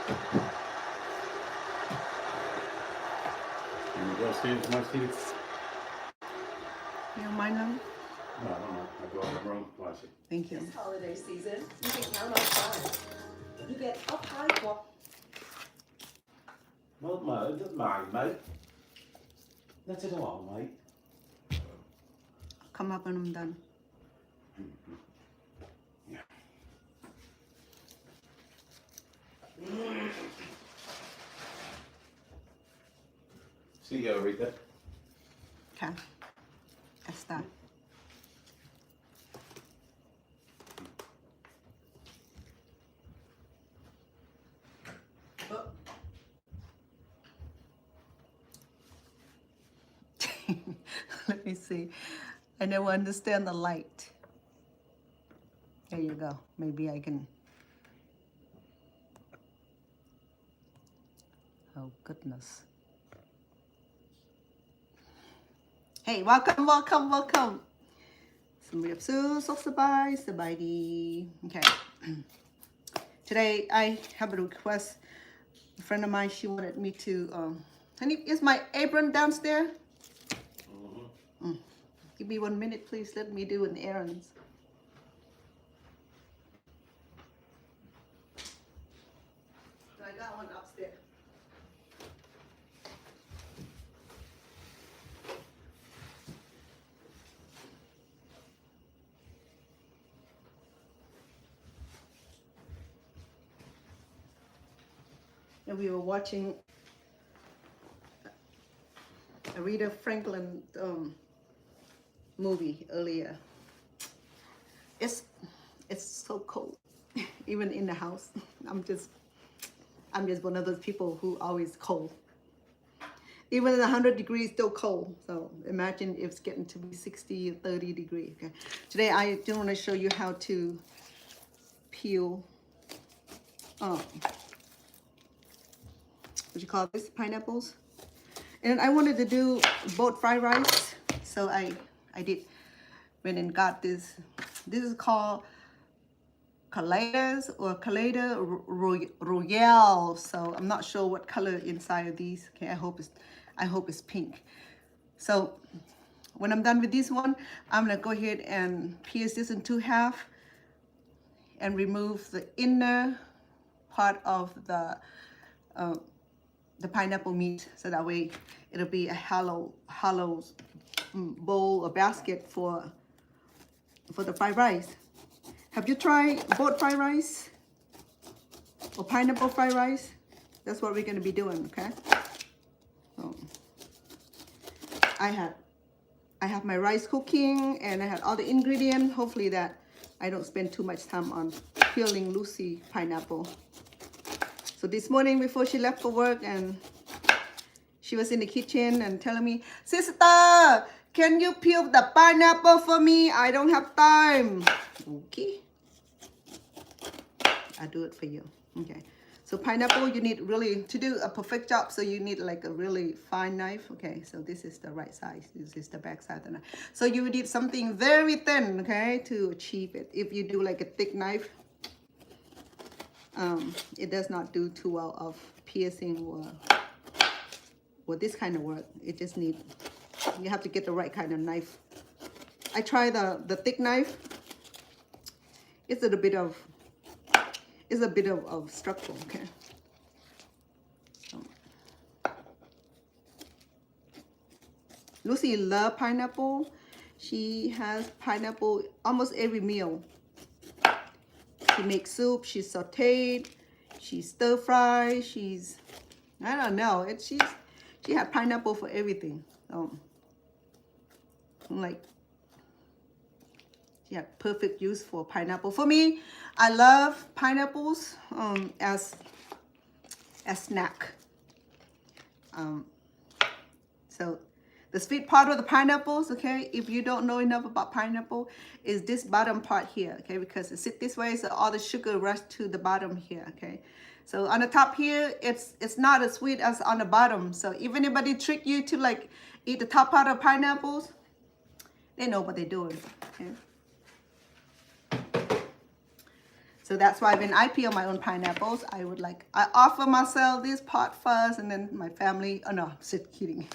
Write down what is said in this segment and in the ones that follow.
Can you go Steve? My Steve? You don't mind them? No, I don't know. I go in the room, watch it. Thank you. This holiday season, you can count on time. You get up high quality. Well, mate, it doesn't mind, mate. Let it alone, mate. Come up when I'm done. Yeah. See you, Rita. Okay. Let's start. Oh, Let me see. I never understand the light. There you go. Maybe I can. Oh, goodness. Hey, welcome, welcome, welcome. สำหรับซื้อสุขสบายสบายดี Okay. Today I have a request. A friend of mine, she wanted me to. Honey, is my apron downstairs? Give me 1 minute, please. Let me do an errands. I got one upstairs. And we were watching Aretha Franklin movie earlier. It's so cold, even in the house. I'm just one of those people who always cold. Even at 100 degrees, still cold. So imagine if it's getting to be 60 or 30 degrees. Okay. Today I just want to show you how to peel. What you call this? Pineapples. And I wanted to do boat fried rice, so I did. Went and got this. This is called Calaidas or Calaida Royale. So I'm not sure what color inside of these. Okay, I hope it's pink. So when I'm done with this one, I'm gonna go ahead and pierce this in 2 halves and remove the inner part of the pineapple meat, so that way it'll be a hollow bowl or basket for the fried rice. Have you tried boat fried rice or pineapple fried rice? That's what we're going to be doing, okay? So I have my rice cooking and I had all the ingredients. Hopefully that I don't spend too much time on peeling Lucy pineapple. So this morning before she left for work, and she was in the kitchen and telling me, "Sister, can you peel the pineapple for me? I don't have time." Okay. I'll do it for you. Okay. So pineapple, you need really, to do a perfect job, so you need like a really fine knife. Okay, so this is the right size. This is the back side of the knife. So you would need something very thin, okay, to achieve it. If you do like a thick knife, it does not do too well of piercing or this kind of work. It just need, you have to get the right kind of knife. I try the thick knife. It's a bit of struggle, okay. So. Lucy loves pineapple. She has pineapple almost every meal. She makes soup, she's sauteed, she's stir fried, she's, I don't know, she had pineapple for everything. Like, she had perfect use for pineapple. For me, I love pineapples as a snack. So the sweet part of the pineapples, okay, if you don't know enough about pineapple, is this bottom part here, okay, because it sits this way, so all the sugar rushes to the bottom here, okay. So on the top here, it's not as sweet as on the bottom. So if anybody trick you to like eat the top part of pineapples, they know what they're doing, okay. So So that's why when I peel my own pineapples, I offer myself this part first, and then my family, oh no, I'm just kidding.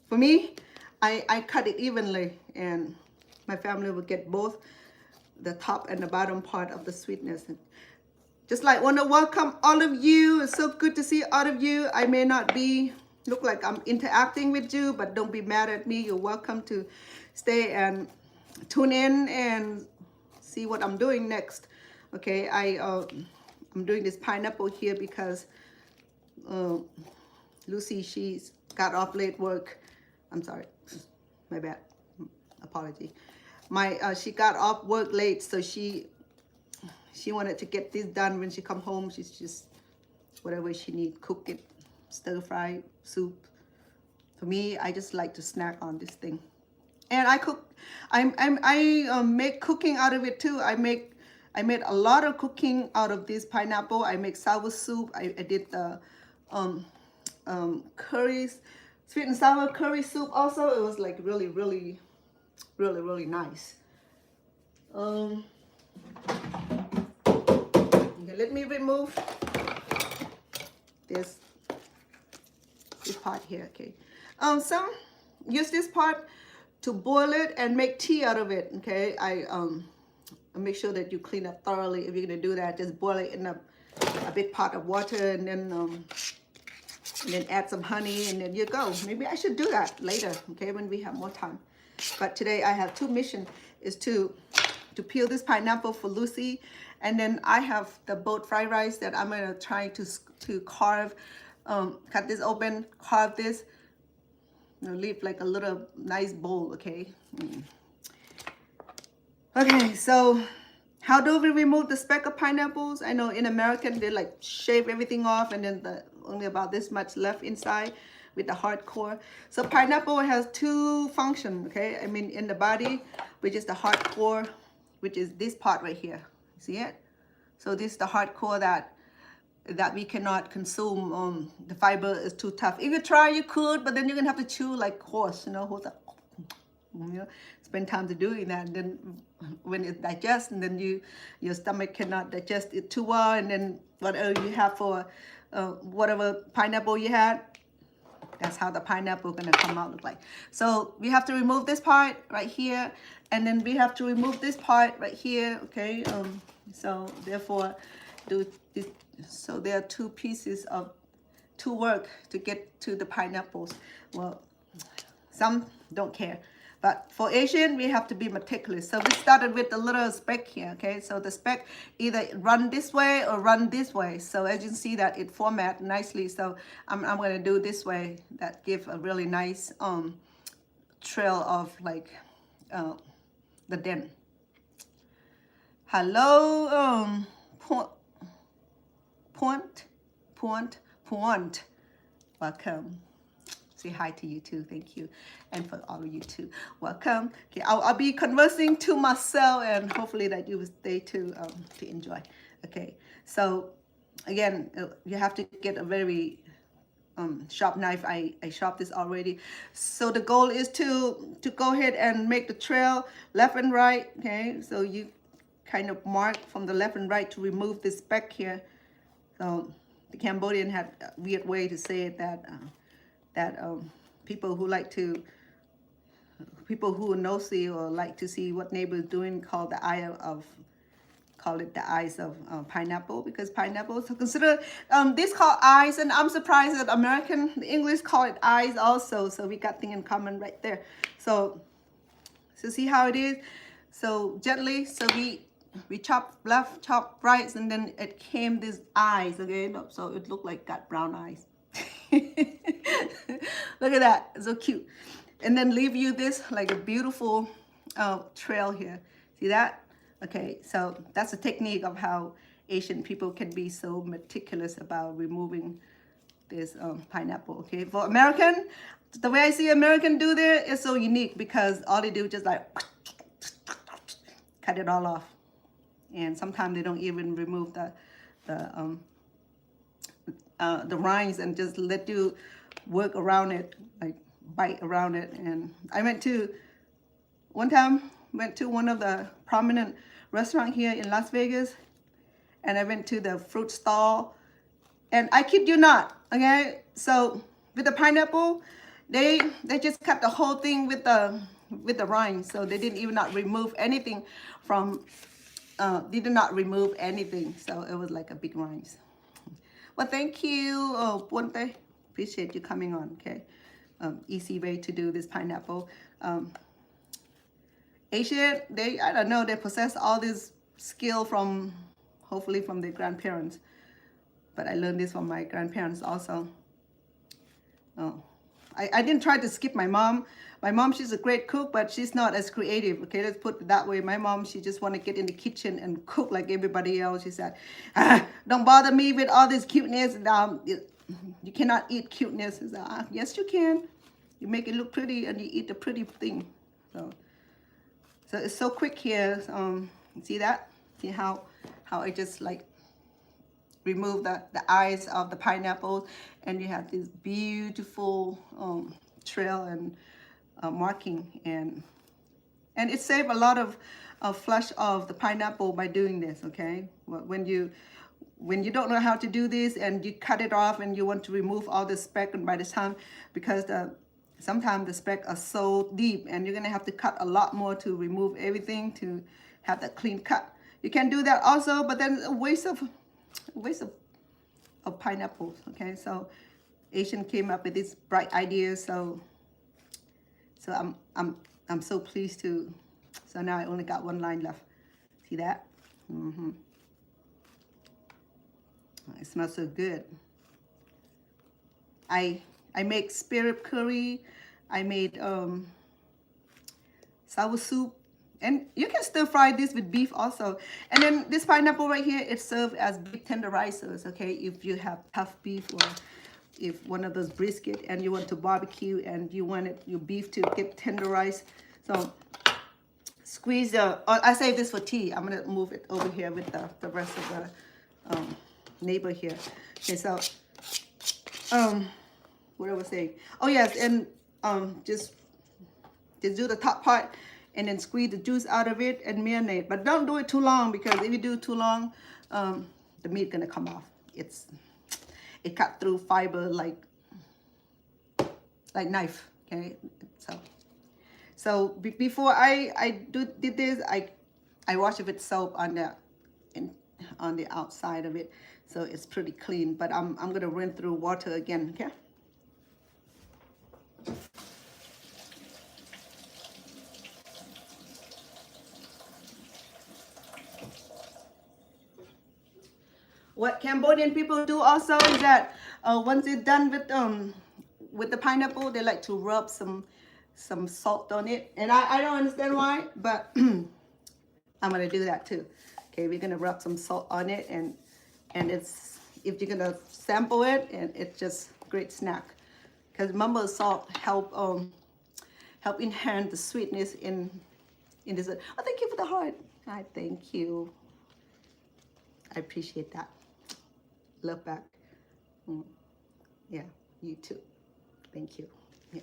For me, I cut it evenly, and my family will get both the top and the bottom part of the sweetness. And just like want to welcome all of you. It's so good to see all of you. I may not look like I'm interacting with you, but don't be mad at me. You're welcome to stay and tune in and see what I'm doing next. Okay, I'm doing this pineapple here because Lucy, she's got off late work. I'm sorry, my bad, apology. She got off work late, so she wanted to get this done when she come home. She's just whatever she need, cook it, stir fry, soup. For me, I just like to snack on this thing. And I cook, I make cooking out of it too. I made a lot of cooking out of this pineapple. I make sour soup. I did the curries, sweet and sour curry soup also. It was like really, really, really, really nice. Okay, let me remove this part here. Okay, some use this part to boil it and make tea out of it. Okay, I make sure that you clean up thoroughly. If you're gonna do that, just boil it in a big pot of water, and then add some honey, and then you go. Maybe I should do that later, okay, when we have more time. But today I have two missions, is to peel this pineapple for Lucy, and then I have the boat fried rice that I'm gonna try to carve, cut this open, carve this, leave like a little nice bowl, okay? Okay, so how do we remove the speck of pineapples? I know in American they like shave everything off, and then only about this much left inside with the hard core. So pineapple has two functions, okay? I mean in the body, which is the hard core, which is this part right here. See it? So this is the hard core that we cannot consume. The fiber is too tough. If you try, you could, but then you're gonna have to chew like horse, spend time to doing that. And then when it digests, and then your stomach cannot digest it too well, and then whatever you have for whatever pineapple you had, that's how the pineapple gonna come out look like. So we have to remove this part right here, and then we have to remove this part right here, okay? So therefore, so there are two pieces of work to get to the pineapples. Well, some don't care, but for Asian, we have to be meticulous. So we started with the little speck here, okay? So the speck either run this way or run this way. So as you can see that it format nicely. So I'm gonna do this way. That give a really nice trail of like the dent. Hello, Point. Welcome. Say hi to you too. Thank you. And for all of you too. Welcome. Okay, I'll be conversing to myself, and hopefully that you will stay to enjoy. Okay. So again, you have to get a very sharp knife. I sharp this already. So the goal is to go ahead and make the trail left and right. Okay. So you kind of mark from the left and right to remove this speck here. So the Cambodian had a weird way to say it, that people who are nosy or like to see what neighbor is doing call it the eyes of pineapple, because pineapples are considered this called eyes, and I'm surprised that the English call it eyes also. So we got thing in common right there. So see how it is. So gently. So we chop left, chop right, and then it came these eyes, okay? So it looked like got brown eyes. Look at that, it's so cute. And then leave you this like a beautiful trail here. See that? Okay, so that's a technique of how Asian people can be so meticulous about removing this pineapple, okay? For American, the way I see American do there is so unique, because all they do is just like cut it all off. And sometimes they don't even remove the rinds, and just let you work around it, like bite around it. And I one time went to one of the prominent restaurant here in Las Vegas, and I went to the fruit stall, and I kid you not, okay, so with the pineapple, they just cut the whole thing with the rind, so they didn't even not remove anything from, they did not remove anything, so it was like a big rind. Well, thank you, Ponte, appreciate you coming on, okay. Easy way to do this pineapple. Asian, I don't know, they possess all this skill from, hopefully from their grandparents. But I learned this from my grandparents also. Oh, I didn't try to skip my mom. My mom, she's a great cook, but she's not as creative. Okay, let's put it that way. My mom, she just want to get in the kitchen and cook like everybody else. She said, don't bother me with all this cuteness. You cannot eat cuteness. I said, yes, you can. You make it look pretty and you eat the pretty thing. So it's so quick here. See that? See how I just like remove the eyes of the pineapple, and you have this beautiful trail and marking, and it saved a lot of flesh of the pineapple by doing this. Okay, when you don't know how to do this and you cut it off and you want to remove all the speck, and by the time, because sometimes the speck are so deep and you're gonna have to cut a lot more to remove everything to have that clean cut. You can do that also, but then a waste of pineapples. Okay, so Asian came up with this bright idea, so I'm so pleased to. So now I only got one line left. See that? It smells so good. I make spirit curry. I made sour soup. And you can stir fry this with beef also. And then this pineapple right here, it's served as beef tenderizers, okay? If you have tough beef, or if one of those brisket and you want to barbecue and you want your beef to get tenderized. So squeeze I save this for tea. I'm gonna move it over here with the rest of the neighbor here. Okay, so what I was saying. Oh yes, and just do the top part, and then squeeze the juice out of it and marinate. But don't do it too long, because if you do it too long, the meat gonna come off. It cut through fiber like knife. Okay, so before I did this, I wash it with soap on the outside of it, so it's pretty clean. But I'm gonna rinse through water again. Okay. What Cambodian people do also is that once it's done with the pineapple, they like to rub some salt on it, and I don't understand why, but I'm gonna do that too. Okay, we're gonna rub some salt on it, and it's, if you're gonna sample it, and it's just great snack, because mumbo salt help enhance the sweetness in this. Oh, thank you for the heart. I thank you. I appreciate that. Love back. Yeah, you too. Thank you. Yeah.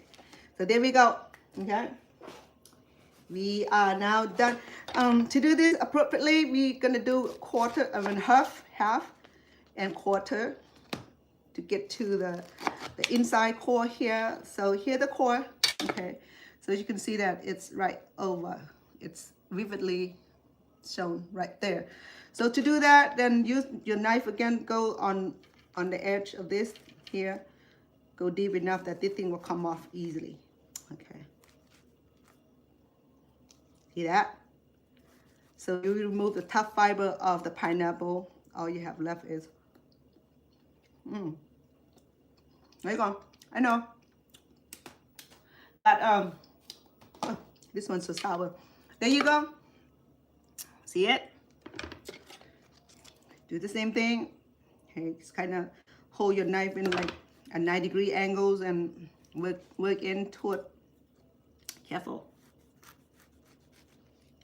So there we go. Okay. We are now done. To do this appropriately, we're gonna do quarter, half and quarter to get to the inside core here. So here the core. Okay. So as you can see that it's right over. It's vividly shown right there. So to do that, then use your knife again, go on the edge of this here, go deep enough that this thing will come off easily. Okay. See that? So you remove the tough fiber of the pineapple. All you have left is, there you go. I know. But oh, this one's so sour. There you go. See it? Do the same thing. Okay, just kind of hold your knife in like a 90-degree angles and work into it. Careful.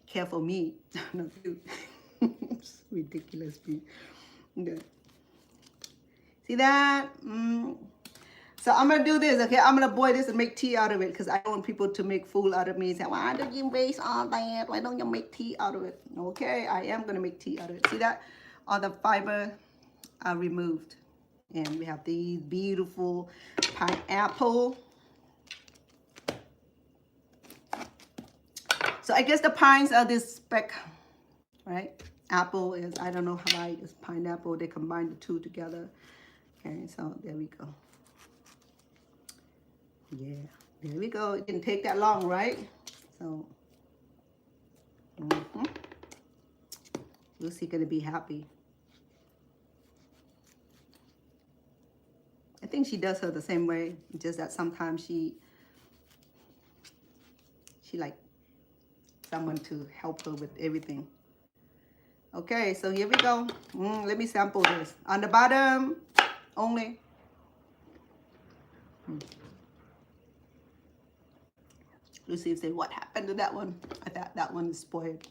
Careful me. Not you. It's ridiculous me. Okay. See that? So I'm gonna do this, okay? I'm gonna boil this and make tea out of it because I don't want people to make fool out of me and say, why don't you waste all that? Why don't you make tea out of it? Okay, I am gonna make tea out of it. See that? All the fiber are removed. And we have these beautiful pineapple. So I guess the pines are this speck, right? Apple is, I don't know how I is pineapple. They combine the two together. Okay, so there we go. Yeah, there we go. It didn't take that long, right? So, Lucy gonna be happy. I think she does her the same way, just that sometimes she like someone to help her with everything. Okay, so here we go. Let me sample this. On the bottom, only. Lucy say, what happened to that one? I thought that one is spoiled.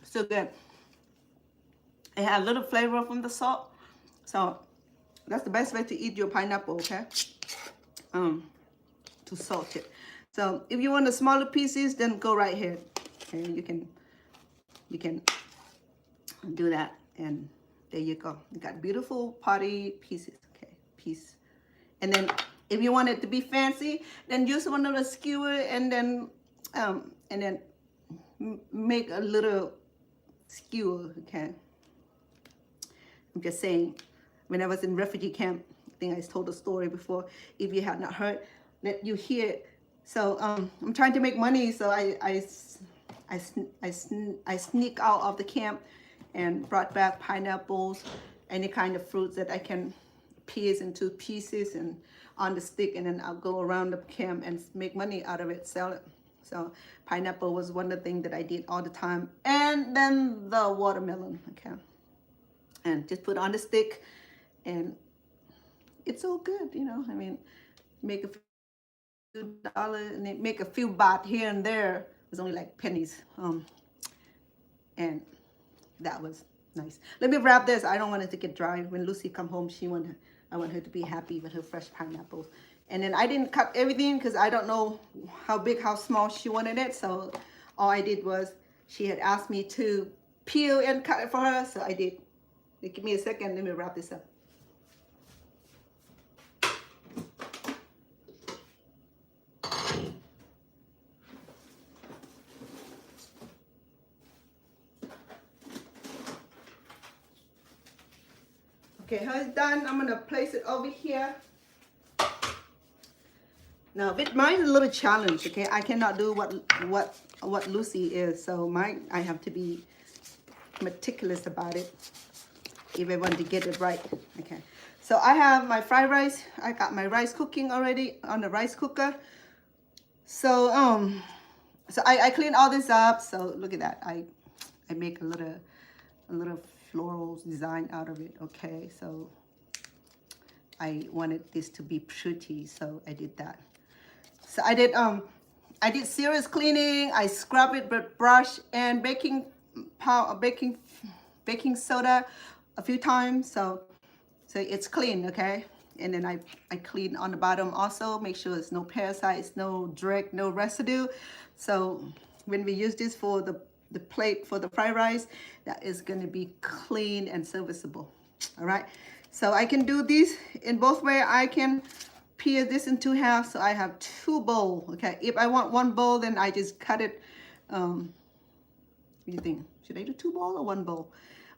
So good. It had a little flavor from the salt. So that's the best way to eat your pineapple, okay? To salt it. So if you want the smaller pieces, then go right here. Okay, you can do that. And there you go. You got beautiful potty pieces. Okay, piece. And then if you want it to be fancy, then use one of the skewer and then make a little skewer. Okay. I'm just saying, when I was in refugee camp, I think I told the story before. If you have not heard, let you hear it. So I'm trying to make money, so I sneak out of the camp and brought back pineapples, any kind of fruits that I can pierce into pieces and on the stick, and then I'll go around the camp and make money out of it, sell it. So pineapple was one of the things that I did all the time. And then the watermelon, okay. And just put on the stick, and it's all good, you know. I mean, make a few dollars and make a few baht here and there. It was only like pennies, and that was nice. Let me wrap this. I don't want it to get dry. When Lucy come home, I want her to be happy with her fresh pineapples. And then I didn't cut everything because I don't know how big, how small she wanted it. So all I did was, she had asked me to peel and cut it for her, so I did. Give me a second, let me wrap this up. Okay, how it's done, I'm gonna place it over here. Now, with mine is a little challenge, okay? I cannot do what Lucy is, so mine, I have to be meticulous about it if I want to get it right. Okay, so I have my fried rice. I got my rice cooking already on the rice cooker. So I clean all this up. So look at that. I make a little floral design out of it. Okay, so I wanted this to be pretty, so I did that. So I did serious cleaning. I scrub it with brush and baking soda a few times, so it's clean, okay? And then I clean on the bottom also, make sure there's no parasites, no drag, no residue. So when we use this for the plate for the fried rice, that is going to be clean and serviceable. All right, so I can do this in both ways. I can peel this in two halves, so I have two bowls. Okay, if I want one bowl, then I just cut it. What do you think? Should I do two bowl or one bowl?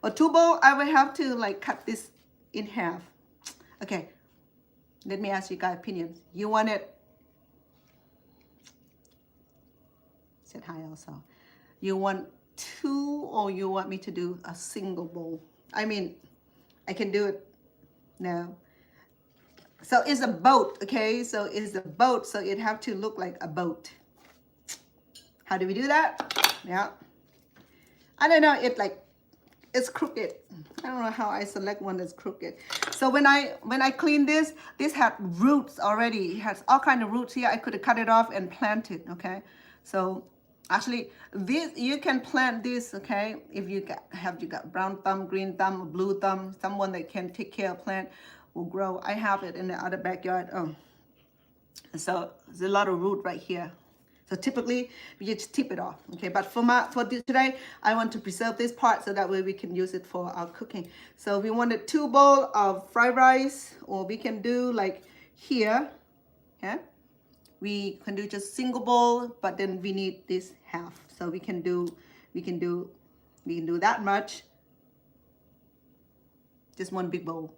Or two bowl, I would have to like cut this in half. Okay, let me ask you guys opinions. You want it? Said hi also. You want two, or you want me to do a single bowl? I mean, I can do it now. So it's a boat, okay? So it's a boat, so it have to look like a boat. How do we do that? Yeah. I don't know, it's crooked. I don't know how I select one that's crooked. So when I clean this had roots already. It has all kind of roots here. I could have cut it off and planted, okay? So Actually, this you can plant this, okay? If you got brown thumb, green thumb, blue thumb, someone that can take care of plant will grow. I have it in the other backyard. So there's a lot of root right here. So typically you just tip it off, okay? But for today, I want to preserve this part so that way we can use it for our cooking. So we wanted 2 bowls of fried rice, or we can do like here, yeah? We can do just single bowl, but then we need this half. So we can do that much. Just 1 big bowl.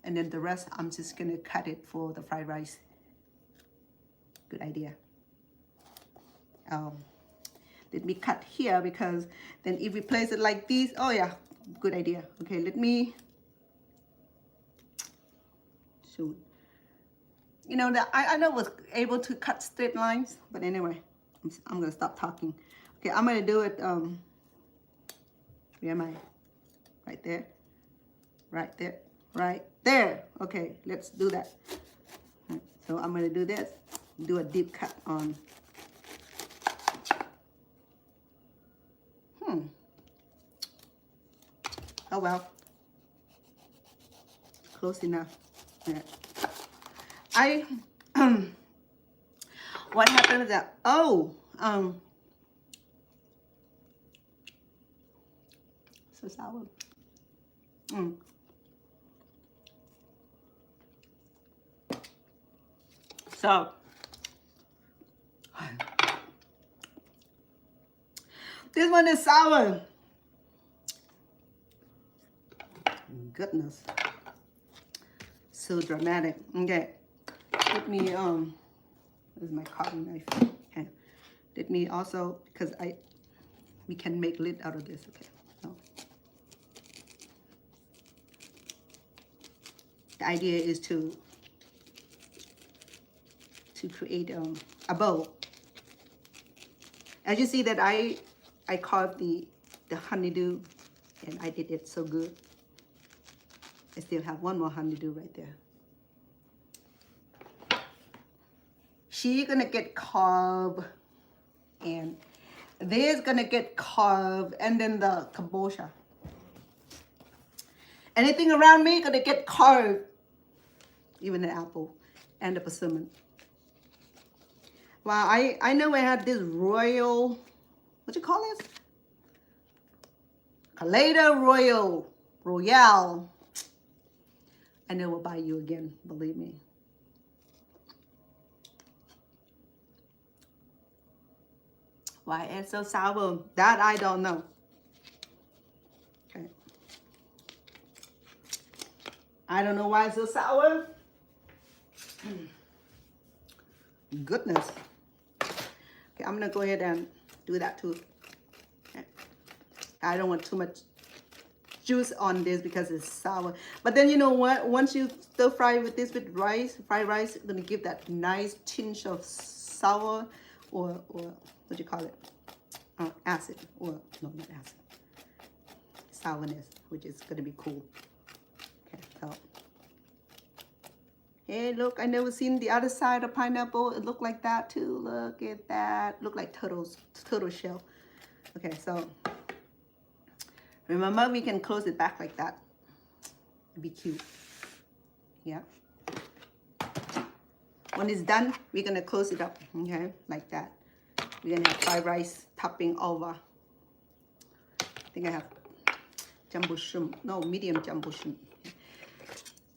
And then the rest, I'm just gonna cut it for the fried rice. Good idea. Let me cut here, because then if we place it like this, oh yeah, good idea. Okay, let me shoot. You know that I know was able to cut straight lines, but anyway, I'm gonna stop talking. Okay, I'm gonna do it. Where am I? Right there, right there, right there. Okay, let's do that. So I'm gonna do this. Do a deep cut on. Oh well. Close enough. Yeah. What happened is that, so sour. So, this one is sour. Goodness. So dramatic. Okay. Let me, this is my carving knife. Okay. Let me also, because we can make lid out of this. Okay. So, the idea is to create a bowl. As you see that I carved the honeydew, and I did it so good. I still have 1 more honeydew right there. She's gonna get carved, and this gonna get carved, and then the kabocha. Anything around me gonna get carved, even the apple and the persimmon. Wow, I know I had this royal, what you call this? Calada Royale. I know we'll buy you again, believe me. Why it's so sour? That I don't know. Okay. I don't know why it's so sour. Goodness. Okay, I'm gonna go ahead and do that too. Okay. I don't want too much juice on this because it's sour. But then you know what? Once you stir fry with this with rice, fried rice, it's gonna give that nice tinge of sour or what do you call it? Acid, or no, not acid. Sourness, which is gonna be cool. Okay, so. Hey, look, I never seen the other side of pineapple. It looked like that too. Look at that. Look like turtle shell. Okay, so remember we can close it back like that. It'd be cute. Yeah. When it's done, we're gonna close it up. Okay, like that. We're gonna have fried rice topping over. I think I have jumbo shrimp. No, medium jumbo shrimp.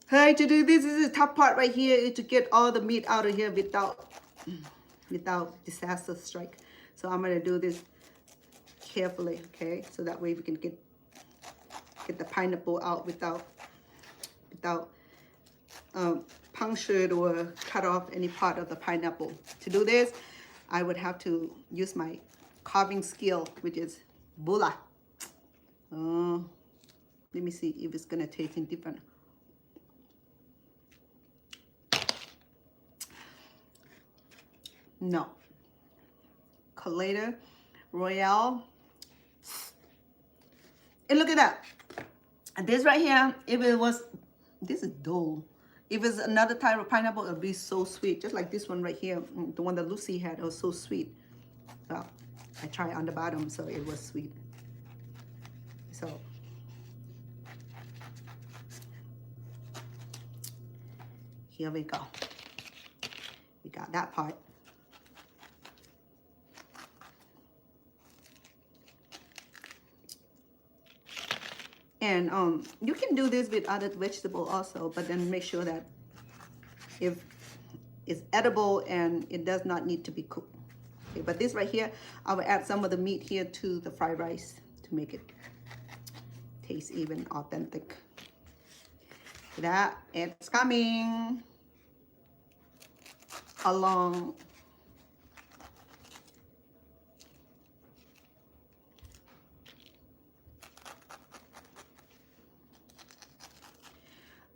Hey, to do this is the top part right here, is to get all the meat out of here without disaster strike. So I'm gonna do this carefully, okay? So that way we can get the pineapple out without punctured or cut off any part of the pineapple. To do this, I would have to use my carving skill, which is bula. Let me see if it's gonna taste any different. No. Calada Royale. And look at that. And this right here, if it was, this is dull. If it's another type of pineapple, it would be so sweet. Just like this one right here, the one that Lucy had, it was so sweet. So I tried on the bottom, so it was sweet. So here we go. We got that part. And you can do this with other vegetable also, but then make sure that if it's edible and it does not need to be cooked. Okay, but this right here, I will add some of the meat here to the fried rice to make it taste even authentic. That it's coming along.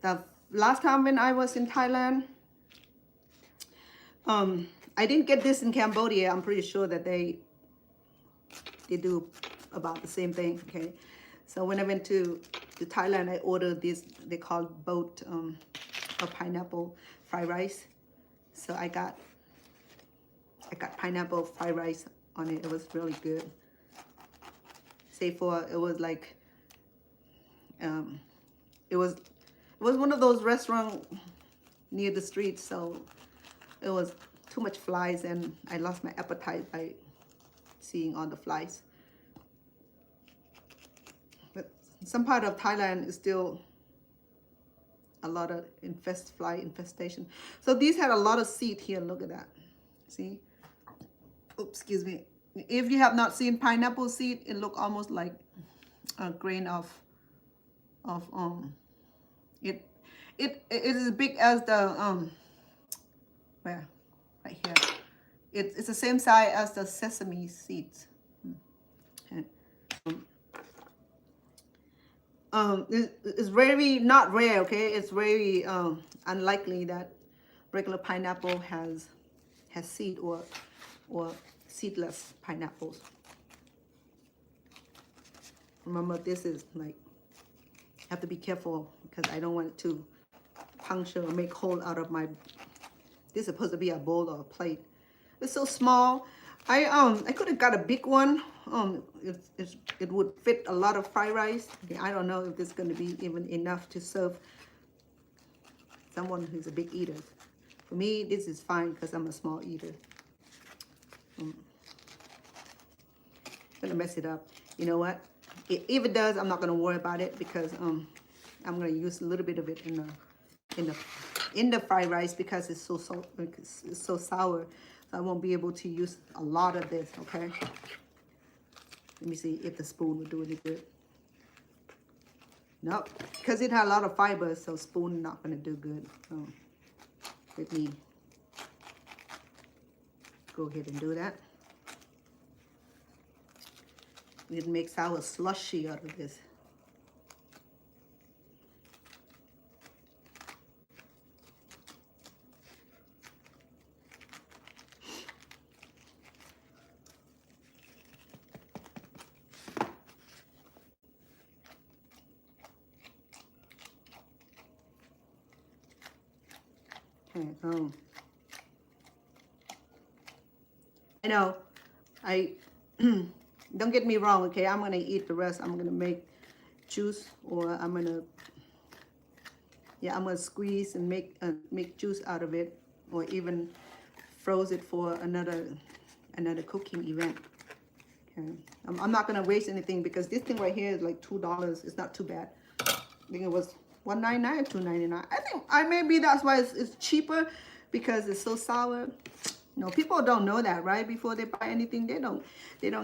The last time when I was in Thailand, I didn't get this in Cambodia. I'm pretty sure that they do about the same thing. Okay, so when I went to Thailand, I ordered this. They call boat or pineapple fried rice. So I got pineapple fried rice on it. It was really good. Save for it was like it was one of those restaurants near the street, so it was too much flies and I lost my appetite by seeing all the flies. But some part of Thailand is still a lot of fly infestation. So these had a lot of seed here. Look at that. See? Oops, excuse me. If you have not seen pineapple seed, it look almost like a grain of it is as big as the where right here. It's the same size as the sesame seeds. Okay. It's very not rare. Okay, it's very unlikely that regular pineapple has seed or seedless pineapples. Remember, this is like, have to be careful because I don't want it to puncture or make hole out of my. This is supposed to be a bowl or a plate. It's so small. I could have got a big one. It would fit a lot of fried rice. Okay, I don't know if this is going to be even enough to serve someone who's a big eater. For me, this is fine because I'm a small eater. I'm gonna mess it up. You know what? If it does, I'm not gonna worry about it because I'm gonna use a little bit of it in the fried rice because it's so sour. So I won't be able to use a lot of this. Okay. Let me see if the spoon will do any good. Nope, because it had a lot of fiber, so spoon not gonna do good. So let me go ahead and do that. We can make sour slushy out of this. Okay, I know, don't get me wrong, okay? I'm gonna eat the rest. I'm gonna make juice, or I'm gonna squeeze and make juice out of it, or even froze it for another cooking event. Okay, I'm not gonna waste anything because this thing right here is like $2. It's not too bad. I think it was $1.99 or $2.99. I think maybe that's why it's cheaper, because it's so sour. No, people don't know that, right? Before they buy anything, they don't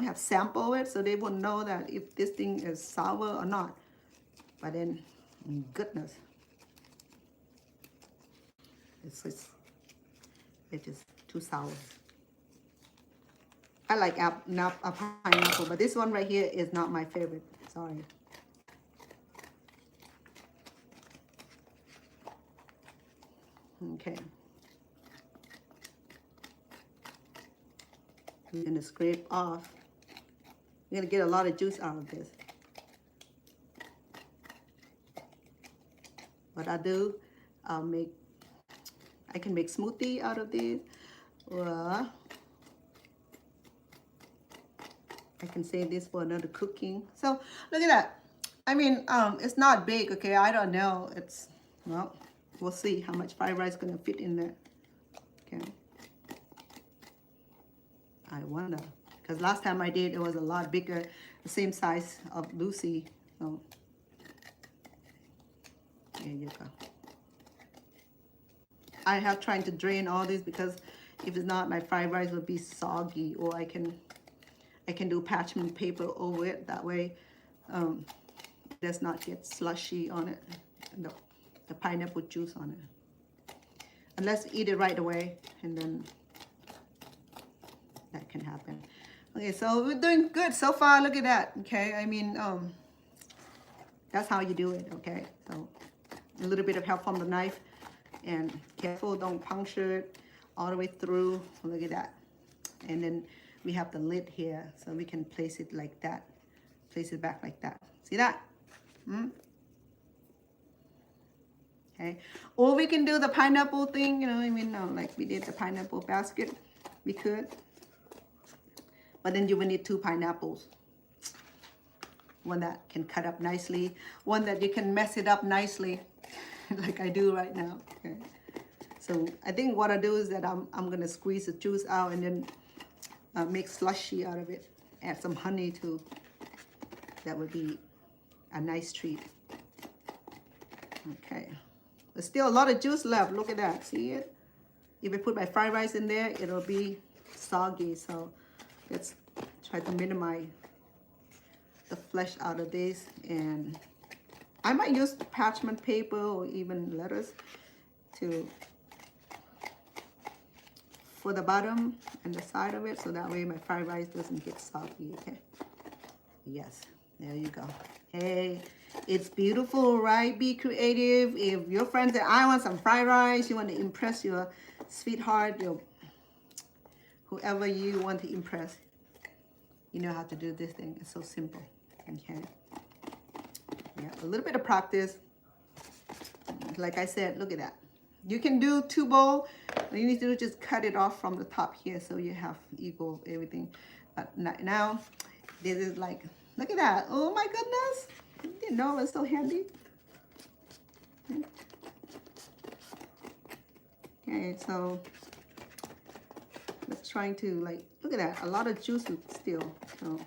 have sample it, so they won't know that if this thing is sour or not. But then, goodness, it's just too sour. I like pineapple, but this one right here is not my favorite. Sorry. Okay. I'm gonna scrape off. I'm gonna get a lot of juice out of this. What I do, I can make smoothie out of this, or I can save this for another cooking. So look at that. I mean, it's not big, okay? I don't know. It's, well, we'll see how much fried rice is gonna fit in there. Okay. I wonder, because last time I did, it was a lot bigger, the same size of Lucy. So there you go. I have trying to drain all this because if it's not, my fried rice will be soggy, or I can do parchment paper over it. That way, it does not get slushy on it. The pineapple juice on it. And let's eat it right away, and then that can happen. Okay, so we're doing good so far. Look at that. Okay, I mean, that's how you do it. Okay, so a little bit of help from the knife, and careful, don't puncture it all the way through. So look at that. And then we have the lid here, so we can place it like that. Place it back like that. See that? Okay. Or we can do the pineapple thing, you know, I mean, like we did the pineapple basket. We could. But then you will need 2 pineapples. One that can cut up nicely. One that you can mess it up nicely, like I do right now. Okay. So I think what I do is that I'm gonna squeeze the juice out and then make slushy out of it. Add some honey too. That would be a nice treat. Okay. There's still a lot of juice left. Look at that. See it? If I put my fried rice in there, it'll be soggy. So let's try to minimize the flesh out of this. And I might use parchment paper or even lettuce for the bottom and the side of it, so that way my fried rice doesn't get soggy. Okay. Yes. There you go. Hey, it's beautiful, right? Be creative. If your friend said, I want some fried rice, you want to impress your sweetheart, whoever you want to impress, you know how to do this thing. It's so simple. Okay. Yeah, a little bit of practice. Like I said, look at that. You can do 2 bowls. What you need to do is just cut it off from the top here, so you have equal everything. But now, this is like, look at that. Oh my goodness. I didn't know it was so handy. Okay, so let's trying to, like, look at that. A lot of juice still. So,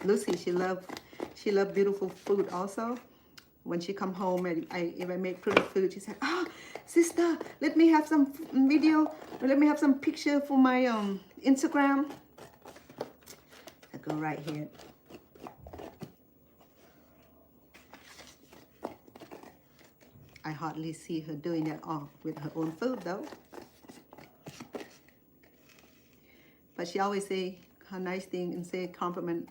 Lucy, she love beautiful food also. When she come home and if I make pretty food, she said, "Oh, sister, let me have some video, or let me have some picture for my Instagram." I go right here. I hardly see her doing that all with her own food though. But she always say her nice thing and say compliment.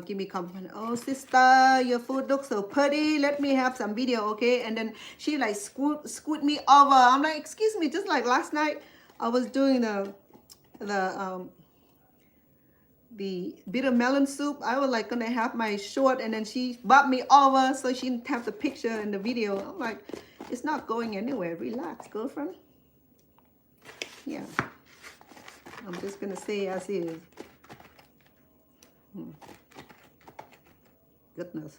Give me compliment. Oh, sister, your food looks so pretty. Let me have some video, okay? And then she like scoot me over. I'm like, excuse me. Just like last night, I was doing the bitter melon soup. I was like gonna have my short, and then she brought me over so she didn't have the picture and the video. I'm like, it's not going anywhere. Relax, girlfriend. Yeah. I'm just gonna say as is. Goodness.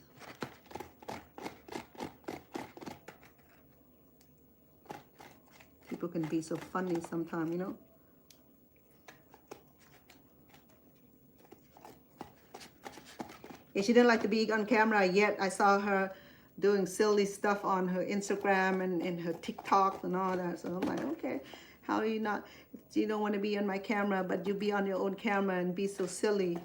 People can be so funny sometimes, you know. Yeah, she didn't like to be on camera yet. I saw her doing silly stuff on her Instagram and her TikTok and all that. So I'm like, okay, how are you not? You don't want to be on my camera, but you be on your own camera and be so silly.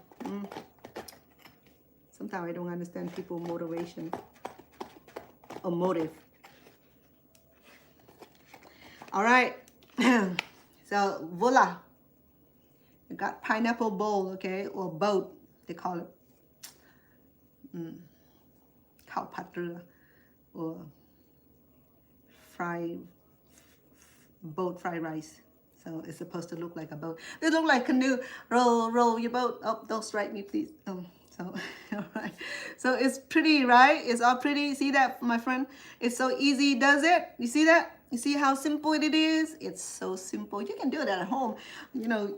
Sometimes I don't understand people's motivation or motive. All right. So voila. You got pineapple bowl, okay, or boat, they call it. Khao pad rơ, or boat fried rice. So it's supposed to look like a boat. They look like canoe. Roll your boat. Oh, don't strike me, please. So, all right. So it's pretty, right? It's all pretty. See that, my friend? It's so easy, does it? You see that? You see how simple it is? It's so simple. You can do it at home. You know,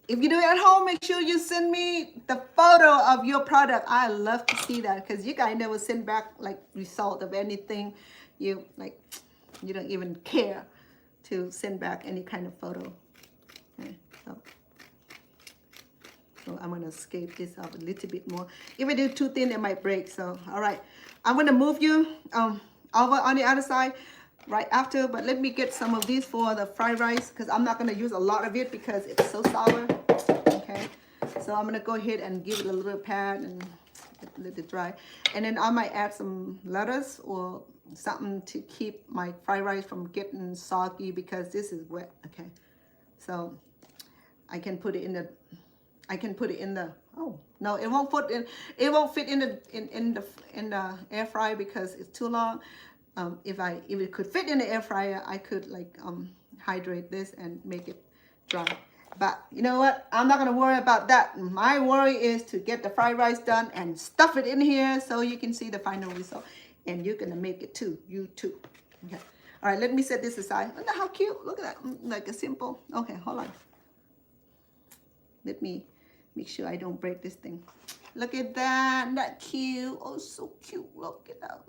if you do it at home, make sure you send me the photo of your product. I love to see that because you guys never send back like result of anything. You like, you don't even care to send back any kind of photo. Okay, so I'm gonna scrape this up a little bit more. If I do too thin, it might break. So, all right, I'm gonna move you over on the other side right after, but let me get some of these for the fried rice because I'm not gonna use a lot of it because it's so sour. Okay, so I'm gonna go ahead and give it a little pat and let it dry, and then I might add some lettuce or something to keep my fried rice from getting soggy because this is wet. Okay, so I can put it in the oh no, it won't fit in the air fryer because it's too long. If it could fit in the air fryer, I could like hydrate this and make it dry. But you know what? I'm not gonna worry about that. My worry is to get the fried rice done and stuff it in here so you can see the final result. And you're gonna make it too. You too. Okay. All right. Let me set this aside. Look at how cute. Look at that. Like a simple. Okay. Hold on. Let me make sure I don't break this thing. Look at that. That cute. Oh, so cute. Look at that.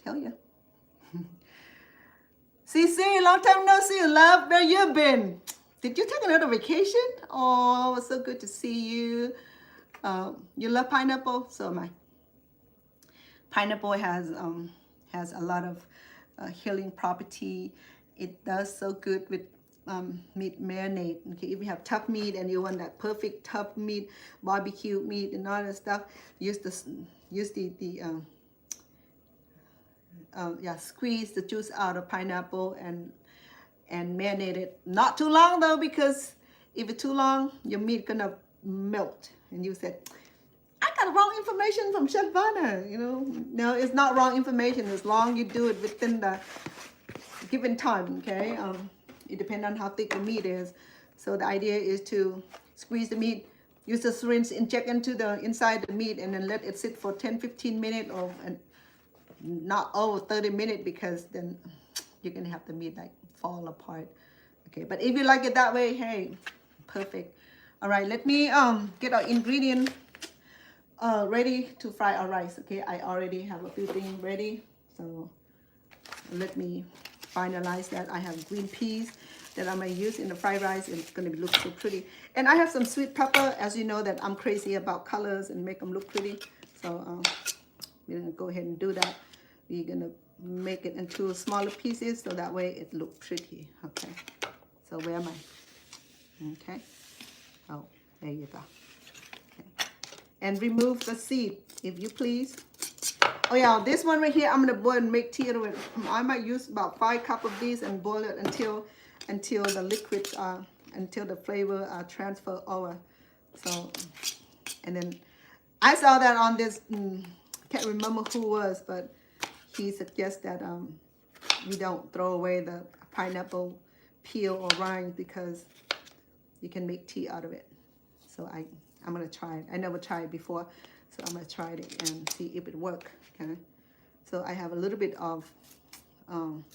Tell you. CC, long time no see, love. Where you been? Did you take another vacation? Oh, it was so good to see you. You love pineapple? So am I. Pineapple has a lot of healing property. It does so good with meat marinade. Okay, if you have tough meat and you want that perfect tough meat, barbecue meat and all that stuff, squeeze the juice out of pineapple and marinate it. Not too long though, because if it's too long, your meat gonna melt. And you said, I got wrong information from Chef Vanna. You know, no, it's not wrong information as long you do it within the given time. Okay, it depends on how thick the meat is. So the idea is to squeeze the meat, use the syringe, inject into the inside the meat, and then let it sit for 10-15 minutes or not over 30 minutes because then you're gonna have the meat like fall apart. Okay, but if you like it that way, hey, perfect. All right, let me get our ingredient ready to fry our rice. Okay, I already have a few things ready, so let me finalize that. I have green peas that I'm gonna use in the fried rice, and it's gonna look so pretty. And I have some sweet pepper, as you know that I'm crazy about colors and make them look pretty. So we're gonna go ahead and do that. We're gonna make it into smaller pieces so that way it look pretty. Okay, so where am I? Okay, oh, there you go. Okay, and remove the seed if you please. Oh yeah, this one right here, I'm gonna boil and make tea out of it. I might use about 5 cups of these and boil it until the liquids until the flavor transfer over. So, and then I saw that on this, can't remember who was, but he suggests that we don't throw away the pineapple peel or rind because you can make tea out of it. So I'm gonna try it. I never tried it before, so I'm gonna try it and see if it works. Okay. So I have a little bit of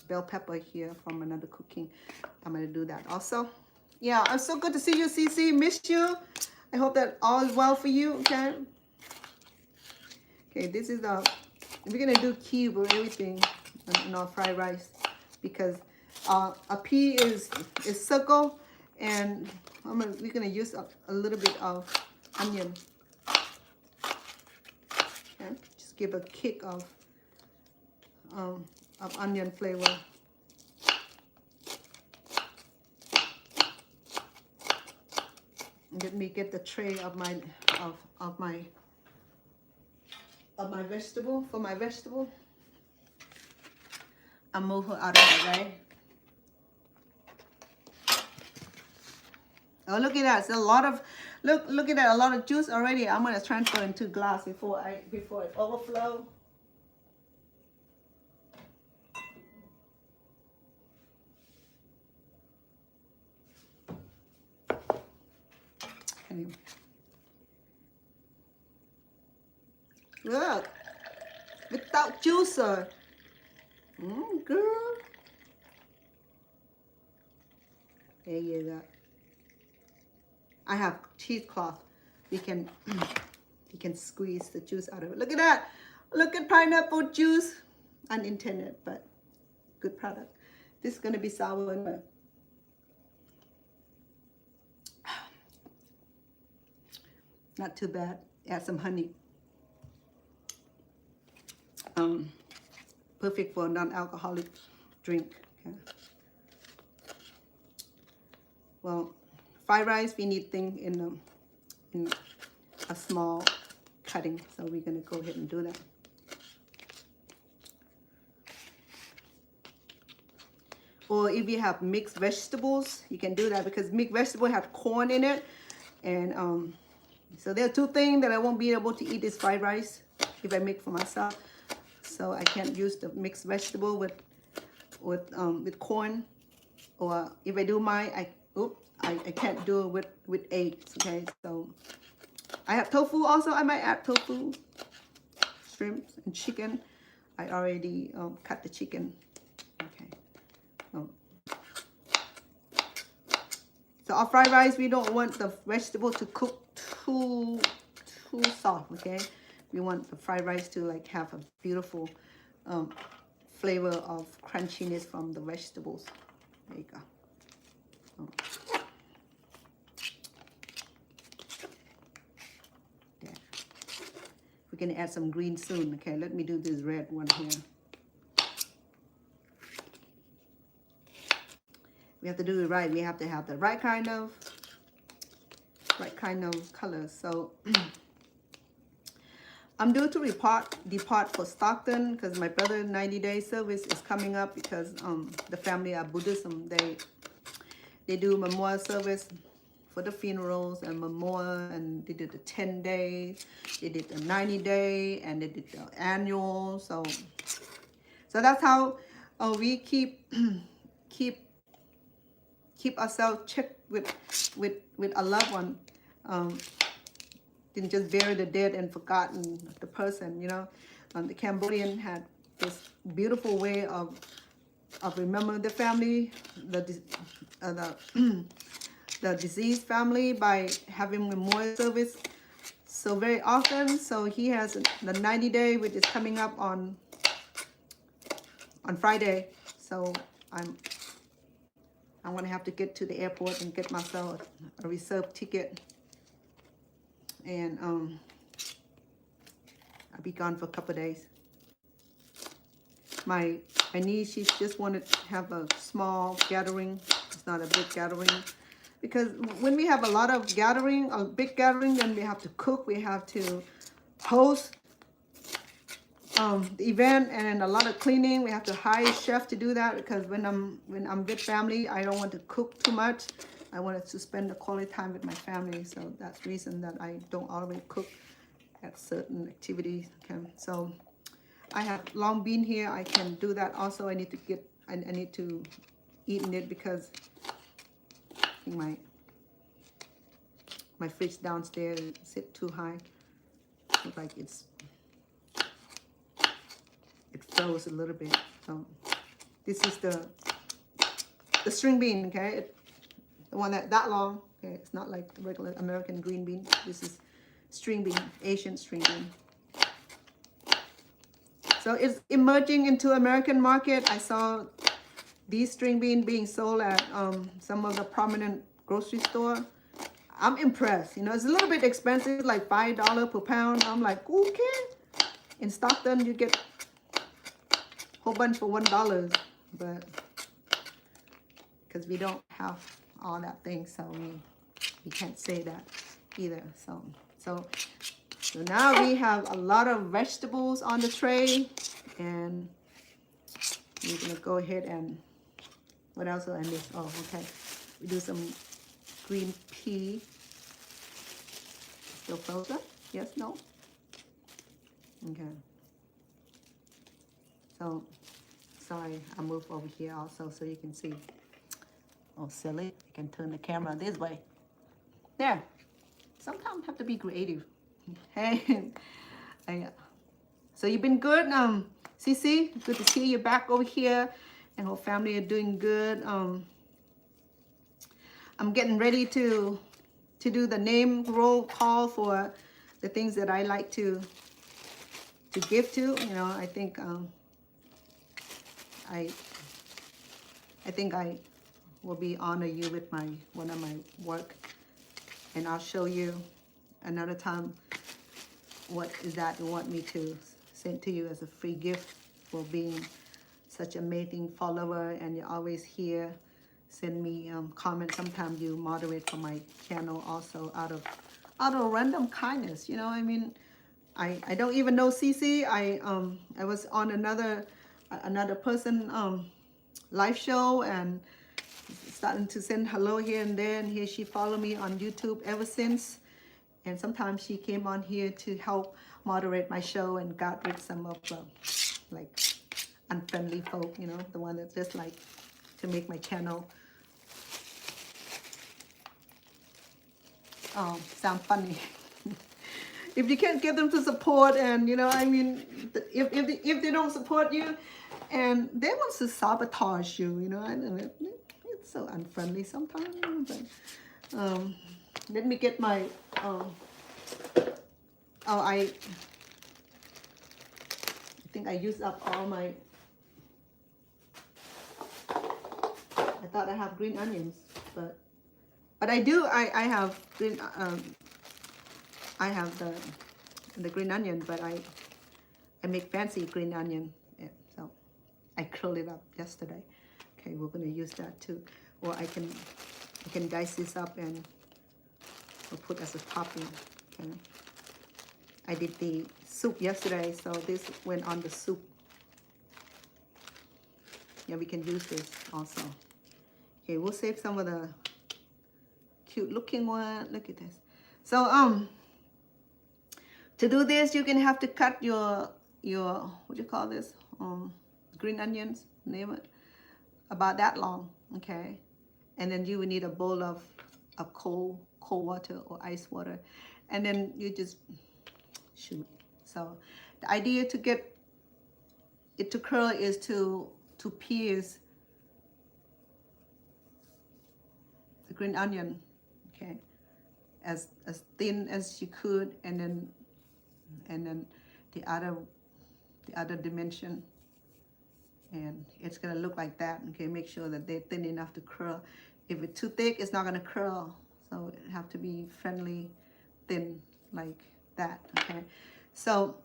bell pepper here from another cooking. I'm gonna do that also. Yeah, it's so good to see you, CC. Missed you. I hope that all is well for you. Okay. Okay, this is we're gonna do cube or everything in our fried rice because a pea is circle, and we're gonna use a little bit of onion. Okay, just give a kick of onion flavor. Let me get the tray of my vegetable for my vegetable. I'll move her out of the way. Oh, look at that! It's a lot of look at that! A lot of juice already. I'm gonna transfer into glass before it overflow. Okay. Look, without juicer. Girl. There you go. I have cheesecloth. We can squeeze the juice out of it. Look at that. Look at pineapple juice. Unintended, but good product. This is gonna be sour anyway. Not too bad. Add some honey. Perfect for a non-alcoholic drink. Okay. Well, fried rice, we need things in a small cutting, so we're gonna go ahead and do that. Or if you have mixed vegetables, you can do that because mixed vegetable have corn in it, and so there are two things that I won't be able to eat this fried rice if I make for myself. So I can't use the mixed vegetable with corn, or if I do mine, I can't do it with eggs. Okay, so I have tofu also. I might add tofu, shrimp, and chicken. I already cut the chicken. Okay. So our fried rice, we don't want the vegetable to cook too soft. Okay. We want the fried rice to like have a beautiful flavor of crunchiness from the vegetables. There you go. There. We're gonna add some green soon. Okay, let me do this red one here. We have to do it right. We have to have the right kind of color. So I'm due to depart for Stockton because my brother's 90-day service is coming up because the family are Buddhism. They do memorial service for the funerals and memorial, and they did the 10 days, they did the 90-day, and they did the annual. So that's how we keep ourselves checked with a loved one. Didn't just bury the dead and forgotten the person, you know. The Cambodian had this beautiful way of remembering the family, the deceased family, by having memorial service so very often. So he has the 90-day, which is coming up on Friday. So I'm gonna have to get to the airport and get myself a reserved ticket. And I'll be gone for a couple of days. My niece, she just wanted to have a small gathering. It's not a big gathering. Because when we have a lot of gathering, a big gathering, then we have to cook. We have to host the event, and a lot of cleaning. We have to hire a chef to do that, because when I'm with family, I don't want to cook too much. I wanted to spend the quality time with my family, so that's the reason that I don't always cook at certain activities. Okay, so I have long bean here. I can do that also. I need to eat in it because I think my fridge downstairs sit too high. Looks like it froze a little bit. So this is the string bean. Okay. The one that long. Okay, it's not like the regular American green bean. This is string bean, Asian string bean. So it's emerging into American market. I saw these string bean being sold at some of the prominent grocery store. I'm impressed. You know, it's a little bit expensive, like $5 per pound. I'm like, okay. In Stockton, you get a whole bunch for $1, but because we don't have all that thing, so we can't say that either. So now we have a lot of vegetables on the tray, and we're gonna go ahead and, what else did I miss? Oh, okay. We do some green pea. Still frozen? Yes, no? Okay. So, sorry, I move over here also so you can see. Oh, silly. I can turn the camera this way. There. Sometimes have to be creative. Hey, So you've been good, Cece. Good to see you back over here, and whole family are doing good. I'm getting ready to do the name roll call for the things that I like to give to. You know, I think I think I will be honor you with one of my work, and I'll show you another time what is that you want me to send to you as a free gift for being such an amazing follower, and you're always here. Send me comments. Sometimes you moderate for my channel also out of random kindness. You know, I mean, I don't even know CC. I was on another person live show and starting to send hello here and there, and here she followed me on YouTube ever since. And sometimes she came on here to help moderate my show and got rid some of like unfriendly folk, you know, the one that's just like to make my channel sound funny. If you can't get them to support, and you know, I mean, if they don't support you and they want to sabotage you, you know, I know it's so unfriendly sometimes. But let me get my I think I used up all my. I thought I have green onions, but I do. I have green. I have the green onion, but I make fancy green onion. Yeah, so I curled it up yesterday. Okay, we're gonna use that too, or I can dice this up and we'll put as a topping. Okay. I did the soup yesterday, so this went on the soup. Yeah, we can use this also. Okay, we'll save some of the cute looking one. Look at this. So to do this, you're gonna have to cut your what do you call this? Green onions, name it, about that long. Okay, and then you will need a bowl of cold water or ice water, and then you just shoot. So the idea to get it to curl is to pierce the green onion, okay, as thin as you could, and then the other dimension, and it's gonna look like that. Okay, make sure that they're thin enough to curl. If it's too thick, it's not gonna curl, so it have to be friendly thin like that. Okay, so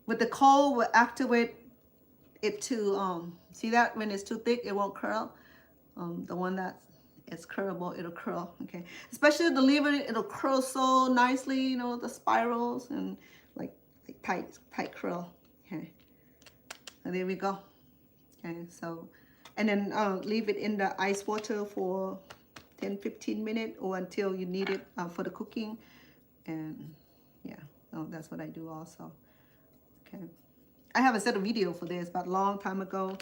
with the coal will activate it to see that when it's too thick it won't curl. The one that is curlable, it'll curl. Okay, especially the liver, it'll curl so nicely, you know, the spirals and like tight curl. Okay, and there we go. Okay, so and then leave it in the ice water for 10-15 minutes or until you need it for the cooking. And yeah, that's what I do also. Okay, I have a set of video for this, but a long time ago.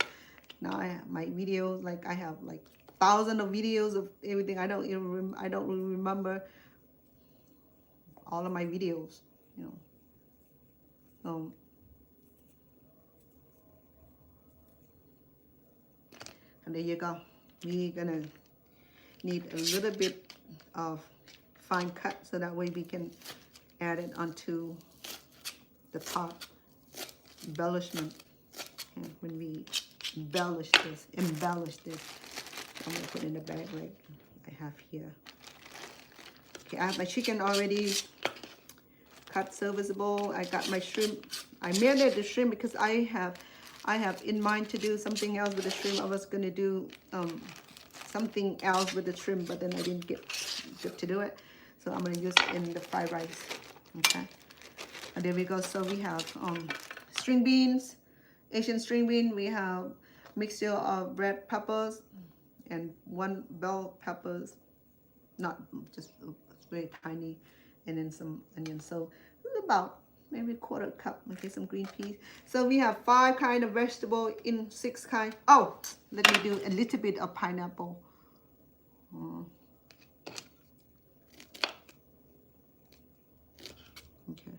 Now I have my videos, like I have like thousands of videos of everything. I don't really remember all of my videos, you know. And there you go. We're gonna need a little bit of fine cut so that way we can add it onto the top embellishment. And when we embellish this, I'm gonna put in the bag like I have here. Okay, I have my chicken already cut serviceable. I got my shrimp. I marinated the shrimp because I have in mind to do something else with the shrimp. I was gonna do something else with the shrimp, but then I didn't get to do it. So I'm gonna use it in the fried rice. Okay, and there we go. So we have string beans, Asian string bean. We have mixture of red peppers and 1 bell peppers, not just very tiny, and then some onions. So about maybe 1/4 cup. Okay, some green peas. So we have 5 kind of vegetable in 6 kind. Oh, let me do a little bit of pineapple. Okay.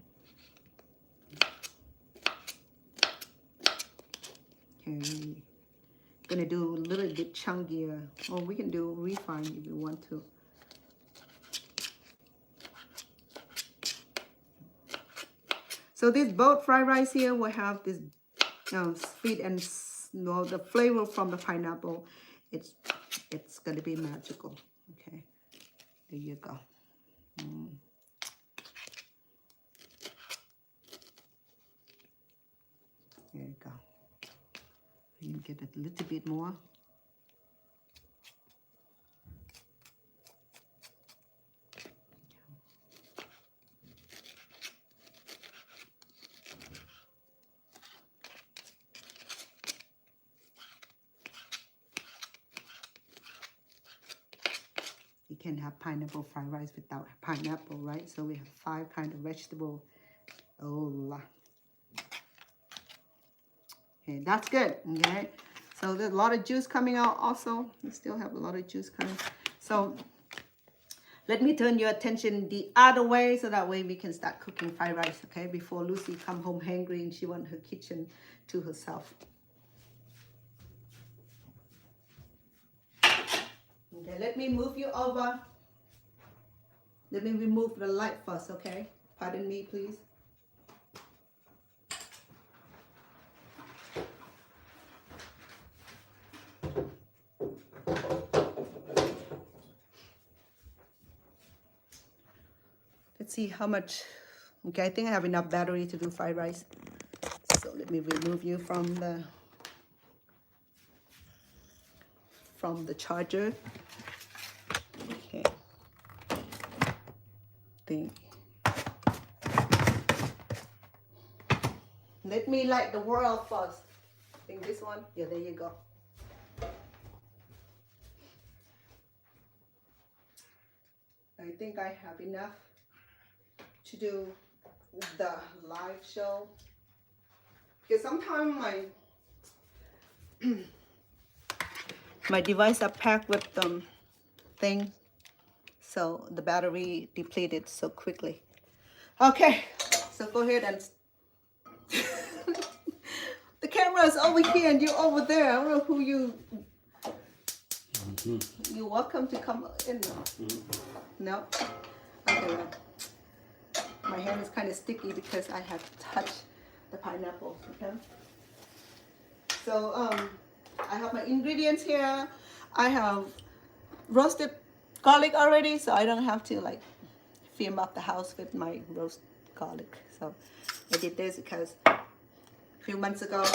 Okay. Gonna do a little bit chunkier. Or we can do refine if you want to. So this boat fried rice here will have this sweet and the flavor from the pineapple. It's gonna be magical. Okay, there you go. There you go. You can get a little bit more. You can have pineapple fried rice without pineapple, right? So we have 5 kind of vegetable. Oh la. Okay, that's good. Okay, so there's a lot of juice coming out also. We still have a lot of juice coming. So let me turn your attention the other way so that way we can start cooking fried rice, okay? Before Lucy come home hungry and she want her kitchen to herself. Okay, let me move you over. Let me remove the light first, okay? Pardon me, please. Let's see how much. Okay, I think I have enough battery to do fried rice. So let me remove you from the charger. Okay. Let me light the world first. I think this one. Yeah, there you go. I think I have enough to do the live show. Because sometimes my device are packed with things, so the battery depleted so quickly. Okay, so go ahead and the camera is over here and you're over there. I don't know who you. You're welcome to come in. No. Okay. Well, my hand is kind of sticky because I have touched the pineapple. Okay. So I have my ingredients here. I have roasted garlic already, so I don't have to like film up the house with my roast garlic. So I did this because a few months ago,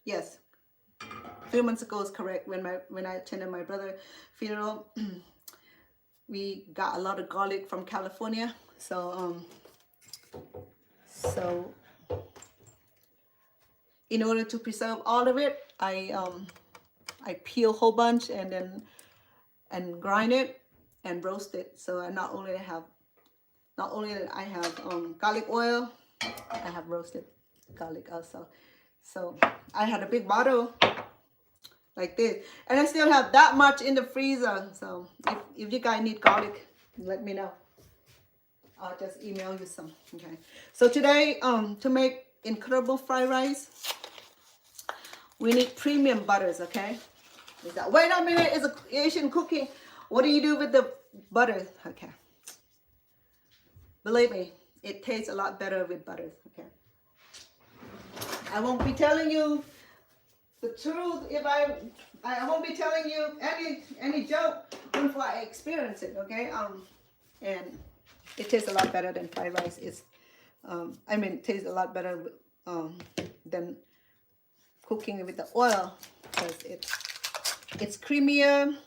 yes, a few months ago is correct. When I attended my brother's funeral, we got a lot of garlic from California. So in order to preserve all of it, I peel a whole bunch and grind it and roast it. So I not only that I have garlic oil, I have roasted garlic also. So I had a big bottle like this, and I still have that much in the freezer. So if you guys need garlic, let me know. I'll just email you some. Okay. So today, to make incredible fried rice, we need premium butters. Okay. Wait a minute, it's Asian cooking. What do you do with the butter? Okay. Believe me, it tastes a lot better with butter. Okay. I won't be telling you the truth if I won't be telling you any joke before I experience it. Okay. And it tastes a lot better than fried rice. It tastes a lot better than cooking it with the oil because it's creamier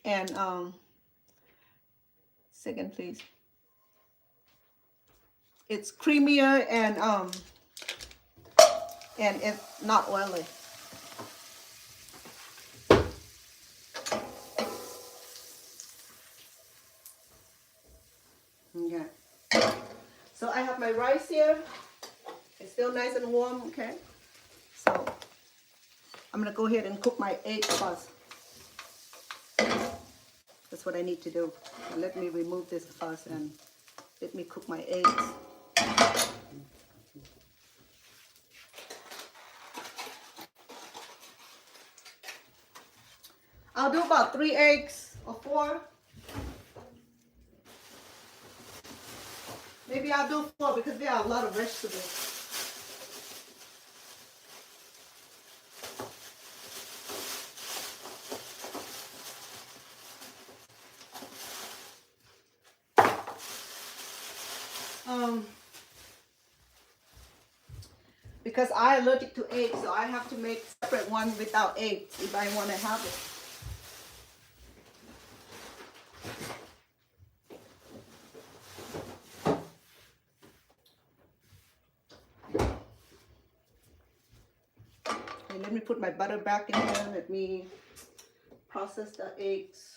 and second please. It's creamier and it's not oily. Okay. So I have my rice here. It's still nice and warm, okay? So I'm gonna go ahead and cook my eggs first. That's what I need to do. So let me remove this first and let me cook my eggs. I'll do about 3 eggs or 4. Maybe I'll do 4 because there are a lot of vegetables. Because I'm allergic to eggs, so I have to make separate one without eggs if I want to have it. Okay, let me put my butter back in here. Let me process the eggs.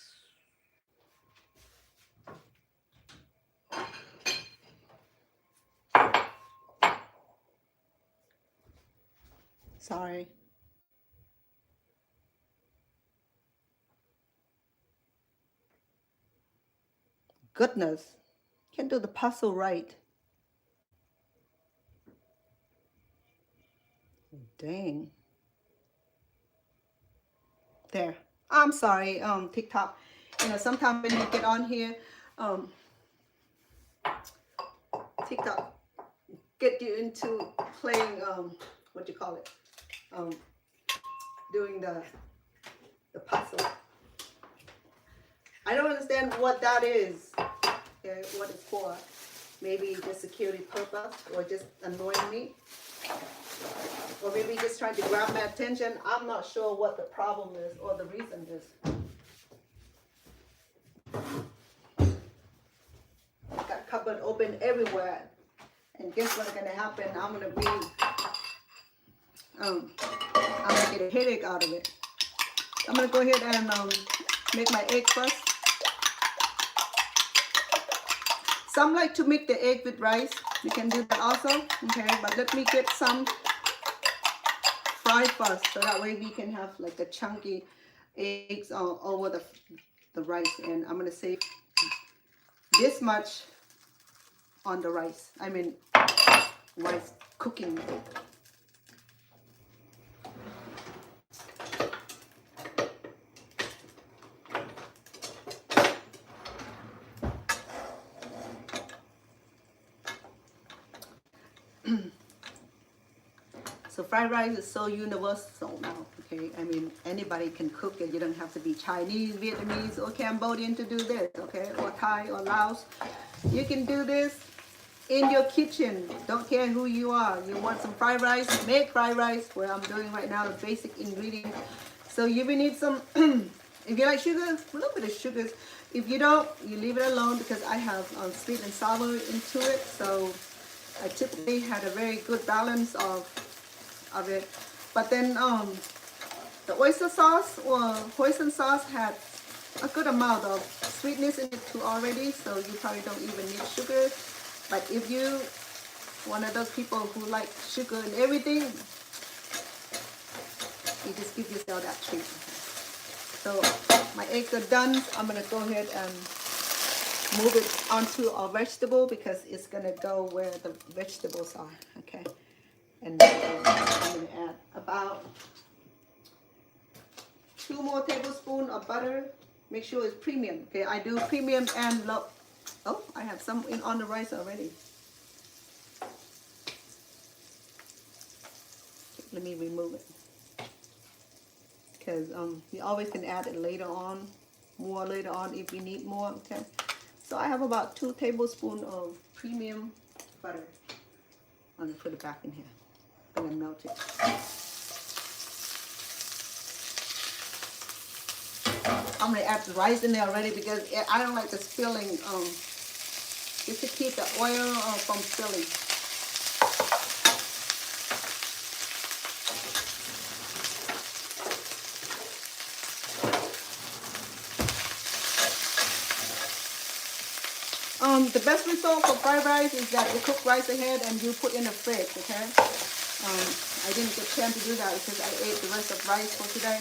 Sorry. Goodness, can't do the puzzle right. Dang. There. I'm sorry, TikTok. You know, sometimes when you get on here, TikTok get you into playing, what do you call it? Doing the puzzle. I don't understand what that is, okay, what it's for. Maybe just security purpose or just annoying me. Or maybe just trying to grab my attention. I'm not sure what the problem is or the reason is. Got cupboard open everywhere. And guess what's gonna happen? I'm gonna get a headache out of it. I'm gonna go ahead and make my egg first. Some like to make the egg with rice. You can do that also, okay? But let me get some fried first, so that way we can have like the chunky eggs over the rice. And I'm gonna save this much on the rice. I mean, rice cooking. So fried rice is so universal now, okay? I mean, anybody can cook it. You don't have to be Chinese, Vietnamese, or Cambodian to do this, okay? Or Thai or Laos. You can do this in your kitchen. Don't care who you are. You want some fried rice, make fried rice, where I'm doing right now, the basic ingredients. So you will need some, if you like sugar, a little bit of sugars. If you don't, you leave it alone because I have sweet and sour into it. So I typically had a very good balance of it. But then the oyster sauce or hoisin sauce had a good amount of sweetness in it too already, so you probably don't even need sugar. But if you one of those people who like sugar and everything, you just give yourself that treat. So my eggs are done. I'm gonna go ahead and move it onto our vegetable because it's gonna go where the vegetables are, okay? And I'm going to add about 2 more tablespoons of butter. Make sure it's premium. Okay, I do premium and low. Oh, I have some on the rice already. Okay, let me remove it. Because you always can add it later on, more later on if you need more, okay? So I have about 2 tablespoons of premium butter. I'm going to put it back in here. I'm gonna melt it. I'm gonna add the rice in there already because I don't like the spilling, just to keep the oil from spilling. The best result for fried rice is that you cook rice ahead and you put in the fridge, okay? I didn't get a chance to do that because I ate the rest of rice for today.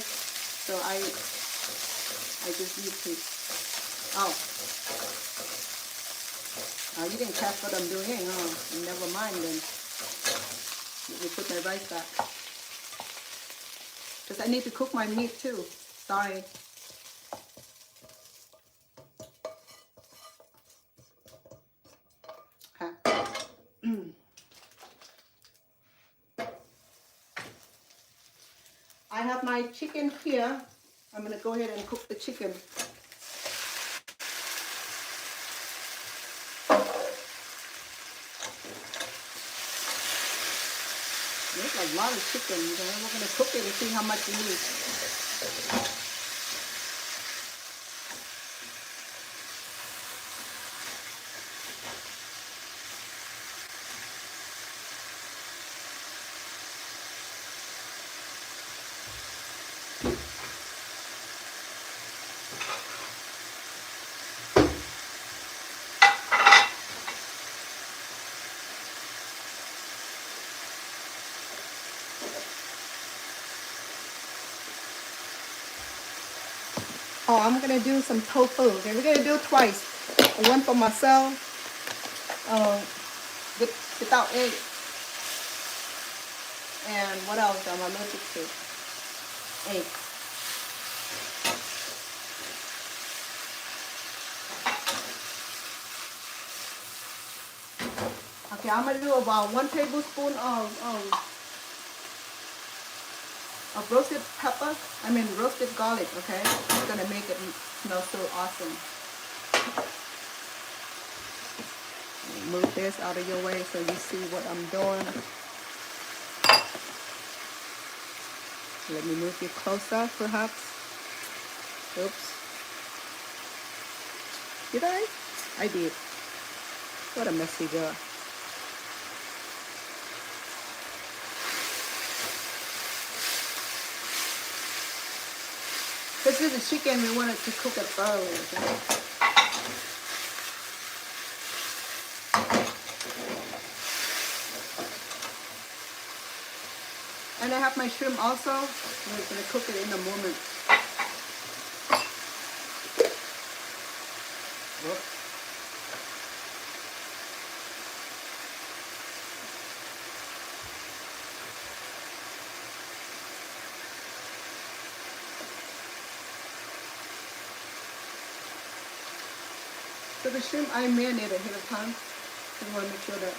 So I just need to, you didn't catch what I'm doing, huh? Never mind then. Let me put my rice back. Because I need to cook my meat too. Sorry. have my chicken here. I'm gonna go ahead and cook the chicken. There's a lot of chicken. We're gonna cook it and see how much you need. Oh, I'm gonna do some tofu. Okay, we're gonna do it twice. One for myself, without egg. And what else I'm allergic to? Egg. Okay, I'm gonna do about 1 tablespoon of roasted pepper. I mean roasted garlic. Okay, it's gonna make it smell so awesome. Move this out of your way so you see what I'm doing. Let me move you closer, perhaps. Oops. Did I? I did. What a messy girl. This is the chicken. We wanted to cook it thoroughly. Okay? And I have my shrimp also. We're going to cook it in a moment. Whoops. So the shrimp I marinate ahead of time. I want to make sure that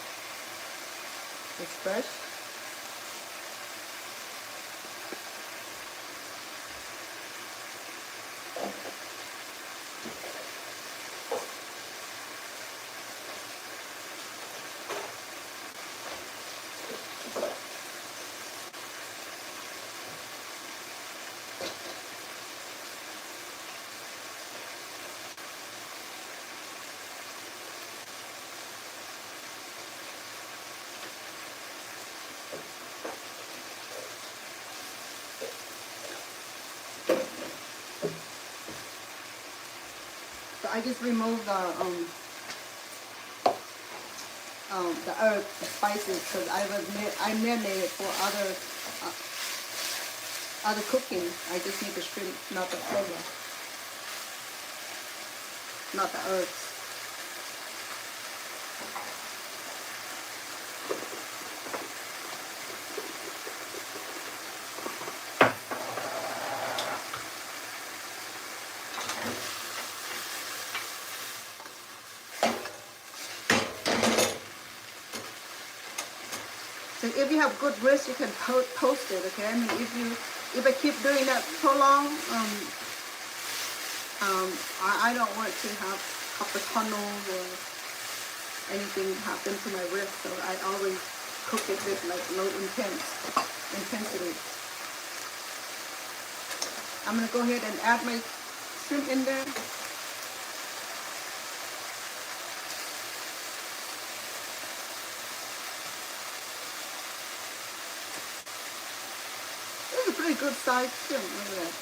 it's fresh. So I just removed the herbs, the spices, because I marinated for other cooking. I just need the shrimp, not the flavor, not the herbs. So if you have good wrist, you can toast it. Okay, I mean if I keep doing that so long, I don't want to have carpal tunnel or anything happen to my wrist. So I always cook it with like low intensity. I'm gonna go ahead and add my shrimp in there. This is a pretty good size shrimp. Look at that.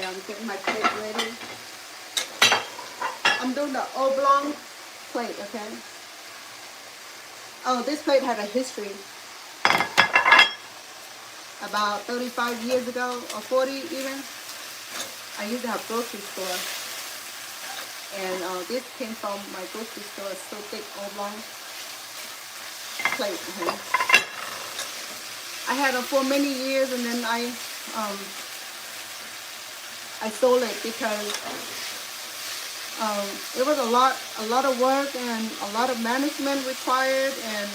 I'm getting my plate ready. I'm doing the oblong plate, okay? Oh, this plate had a history. About 35 years ago, or 40 even, I used to have grocery store. And this came from my grocery store, so thick oblong plate. Okay? I had it for many years, and then I sold it because it was a lot of work and a lot of management required, and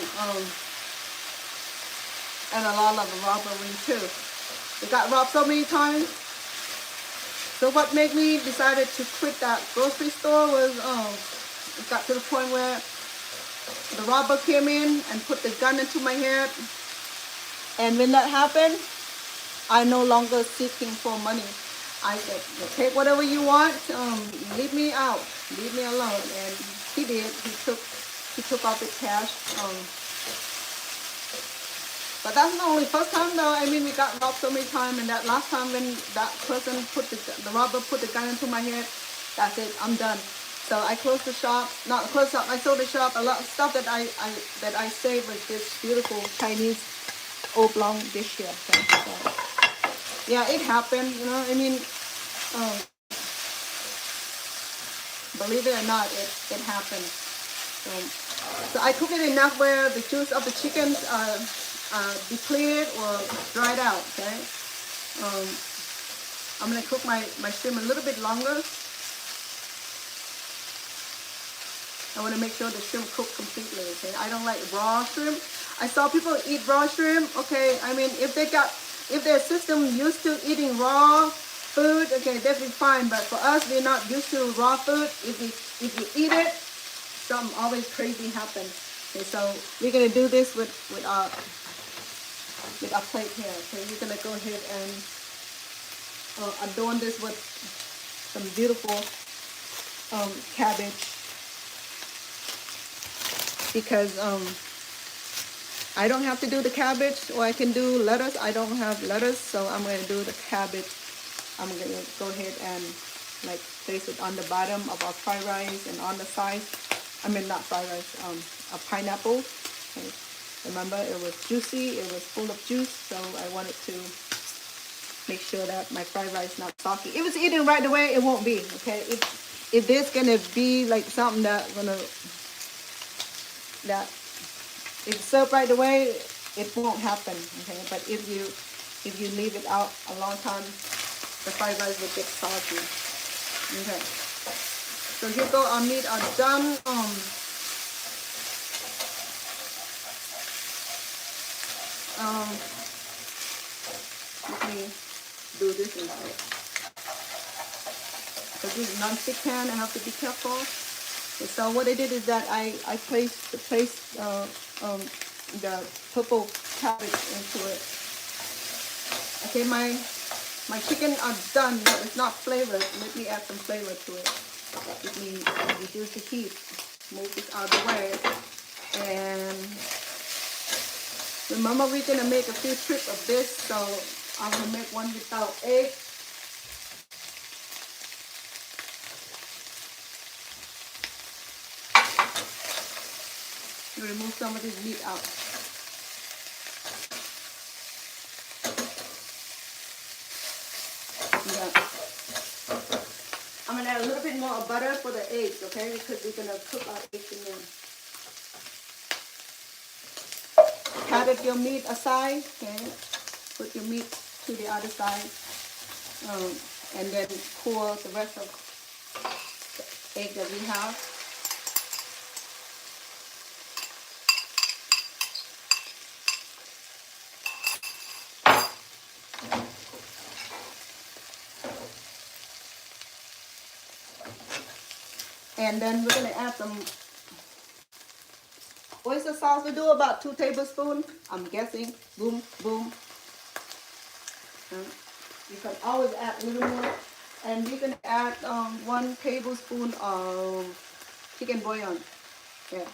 a lot of robbery too. We got robbed so many times. So what made me decided to quit that grocery store was it got to the point where the robber came in and put the gun into my head. And when that happened, I no longer seeking for money. I said, take whatever you want, leave me out, leave me alone. And he did. He took off the cash. But that's not only first time though. I mean, we got robbed so many times, and that last time when that person the robber put the gun into my head, that's it. I'm done. So I closed the shop. Not closed up. I sold the shop. A lot of stuff that I saved was this beautiful Chinese oblong dish here. Okay? So, yeah, it happened. You know, I mean, believe it or not, it happened. So I cook it enough where the juice of the chickens depleted or dried out. Okay, I'm gonna cook my shrimp a little bit longer. I want to make sure the shrimp cook completely. Okay, I don't like raw shrimp. I saw people eat raw shrimp. Okay, I mean if their system used to eating raw food, okay, that'd be fine. But for us, we're not used to raw food. If you eat it, something always crazy happens. Okay, so we're gonna do this with our plate here. Okay, we're gonna go ahead and adorn this with some beautiful cabbage, because I don't have to do the cabbage, or I can do lettuce. I don't have lettuce, so I'm gonna do the cabbage. I'm gonna go ahead and like place it on the bottom of our fried rice and on the sides. I mean not fried rice, a pineapple. Okay. Remember, it was juicy, it was full of juice, so I wanted to make sure that my fried rice is not soggy. If it's eaten right away, it won't be, okay? If there's gonna be like something that if served right away, it won't happen, okay? But if you leave it out a long time, the fried rice will get soggy. Okay. So here go our meat are done. Let me do this inside. Because this is non-stick pan, I have to be careful. Okay, so what I did is that I placed the purple cabbage into it. Okay, my chicken are done, but it's not flavored. Let me add some flavor to it. Let me reduce the heat. Move this out of the way. And remember, we're gonna make a few strips of this, so I'm gonna make one without egg. Remove some of this meat out. Yeah. I'm gonna add a little bit more butter for the eggs, okay? Because we're gonna cook our eggs in there. Cut your meat aside, okay? Put your meat to the other side, and then pour the rest of the egg that we have. And then we're gonna add some oyster sauce. We do about 2 tablespoons. I'm guessing. Boom, boom. You can always add a little more. And you can add 1 tablespoon of chicken bouillon. Yeah.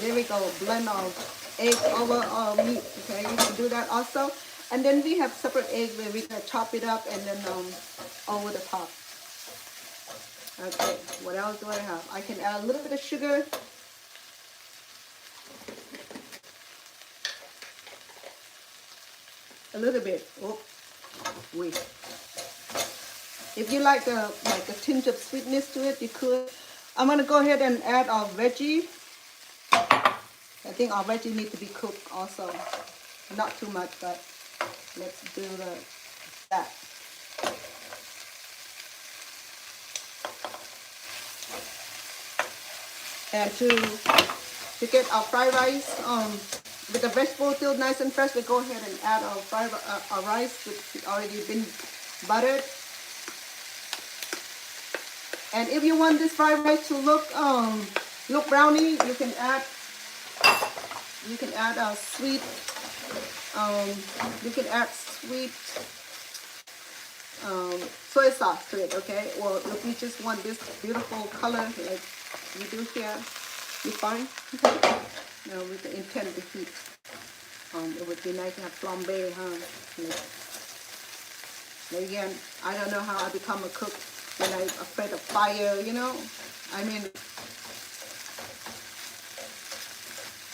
there we go, blend of egg over meat, okay? You can do that also. And then we have separate egg where we can chop it up and then over the top. Okay, what else do I have? I can add a little bit of sugar. A little bit. Oh, wait. If you like a tinge of sweetness to it, you could. I'm gonna go ahead and add our veggie. I think our veggie need to be cooked also. Not too much, but let's do that. And to get our fried rice, with the vegetable still nice and fresh, we go ahead and add our rice, which already been buttered. And if you want this fried rice to look browny, you can add sweet soy sauce to it, okay? Or if you just want this beautiful color like we do here, you fine. Okay. Now we can intend the heat. It would be nice to have flambe, huh? But again, I don't know how I become a cook when I'm afraid of fire, you know? I mean,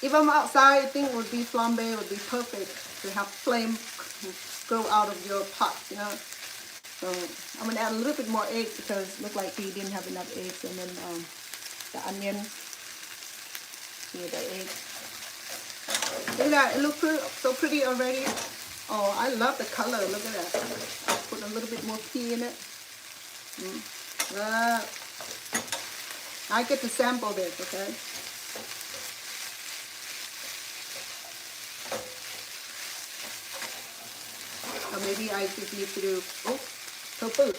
if I'm outside, I think it would be flambe, would be perfect to have flame go out of your pot, you know? So I'm gonna add a little bit more eggs because it looked like he didn't have enough eggs, and then the onion, here the eggs. Look at that, it looks so pretty already. Oh, I love the color, look at that. I'll put a little bit more pea in it. I get to sample this, okay? Or maybe I just need to do, tofu.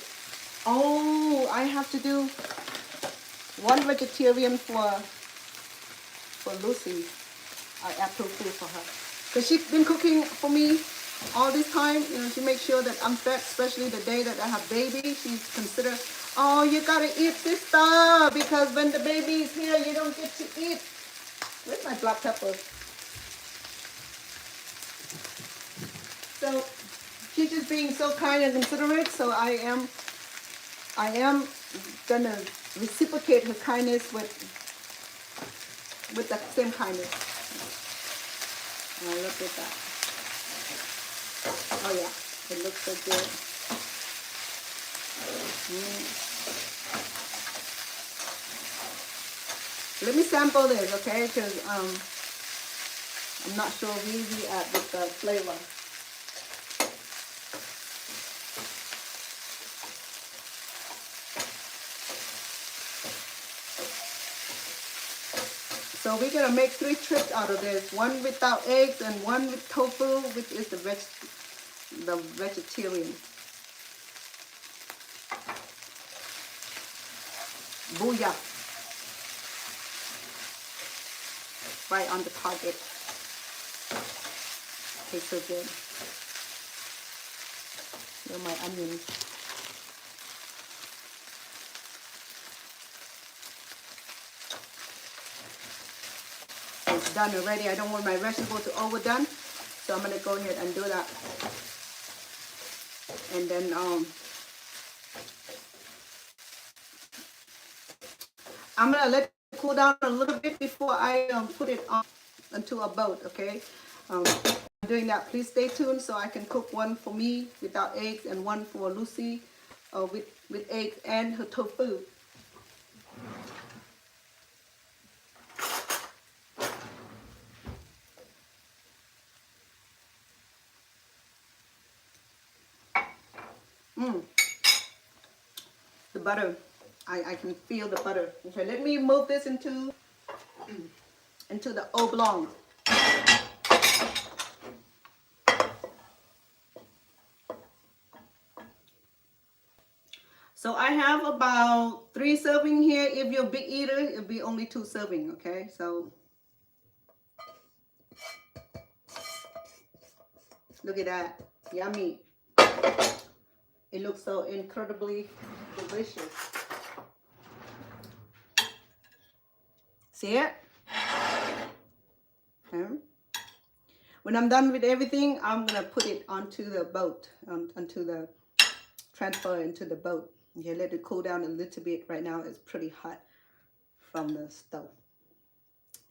Oh, I have to do one vegetarian for Lucy. I add tofu for her. Because she's been cooking for me all this time. You know, she makes sure that I'm fed, especially the day that I have baby. She's considered, oh, you gotta eat this stuff because when the baby is here, you don't get to eat. Where's my black pepper? So she's just being so kind and considerate. So I am gonna reciprocate her kindness with that same kindness. Oh, look at that. Oh yeah, it looks so good. Let me sample this, okay? Because I'm not sure where we at with the flavor. So we're gonna make 3 trips out of this. One without eggs and one with tofu, which is the vegetarian. Booyah! Right on the target. Tastes so good. Here are my onions. It's done already. I don't want my vegetable to overdone, so I'm gonna go ahead and do that. And then I'm gonna let it cool down a little bit before I put it on into a boat. Okay. Doing that, please stay tuned so I can cook one for me without eggs and one for Lucy with eggs and her tofu. The butter, I can feel the butter. Okay, let me move this into the oblong. So I have about 3 serving here. If you're a big eater, it'll be only 2 serving, okay? So look at that, yummy. It looks so incredibly delicious. See it? Okay. When I'm done with everything, I'm gonna put it onto the boat, onto the transfer into the boat. Okay, let it cool down a little bit. Right now it's pretty hot from the stove.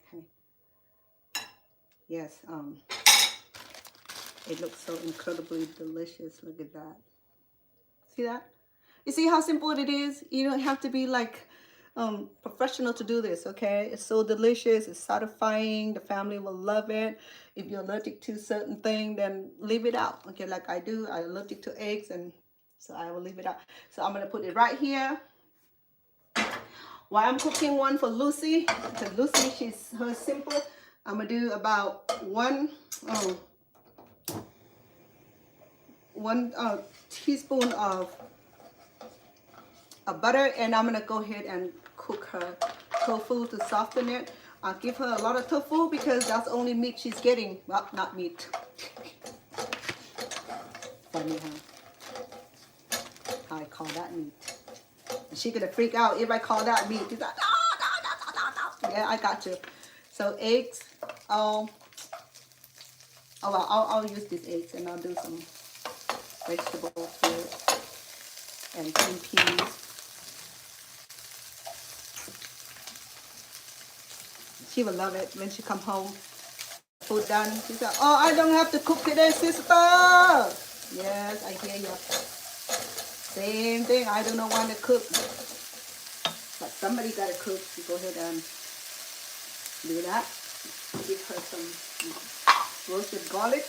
Okay. Yes, it looks so incredibly delicious. Look at that. See that? You see how simple it is? You don't have to be like professional to do this, okay? It's so delicious. It's satisfying. The family will love it. If you're allergic to certain thing, then leave it out, okay? Like I do. I'm allergic to eggs, and so I will leave it out. So I'm going to put it right here. While I'm cooking one for Lucy, because Lucy, she's her simple, I'm going to do about one teaspoon of butter, and I'm gonna go ahead and cook her tofu to soften it. I'll give her a lot of tofu because that's the only meat she's getting. Well, not meat. Funny, huh? I call that meat. She's gonna freak out if I call that meat. She's like, no. Yeah, I got you. So eggs. Well, I'll use these eggs, and I'll do some vegetables here and green peas. She will love it when she come home. Food done. She's like, oh, I don't have to cook today, sister. Yes, I hear you. Same thing. I do not want to cook. But somebody got to cook. So go ahead and do that. Give her some roasted garlic.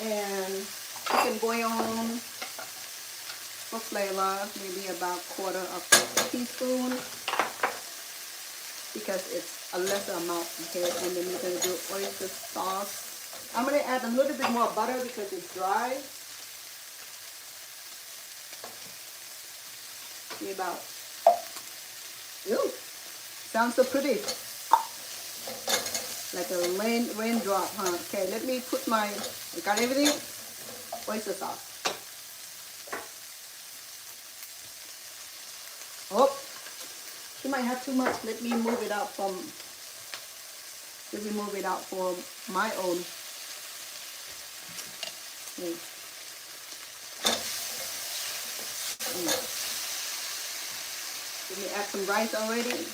And chicken bouillon. For flavor, maybe about quarter of a teaspoon, because it's a lesser amount, okay? And then we're going to do oyster sauce. I'm going to add a little bit more butter because it's dry. Maybe about, ooh, sounds so pretty. Like a raindrop, huh? Okay, let me put my, got everything? Oyster sauce. Oh, she might have too much. Let me move it out for my own. Let me add some rice already.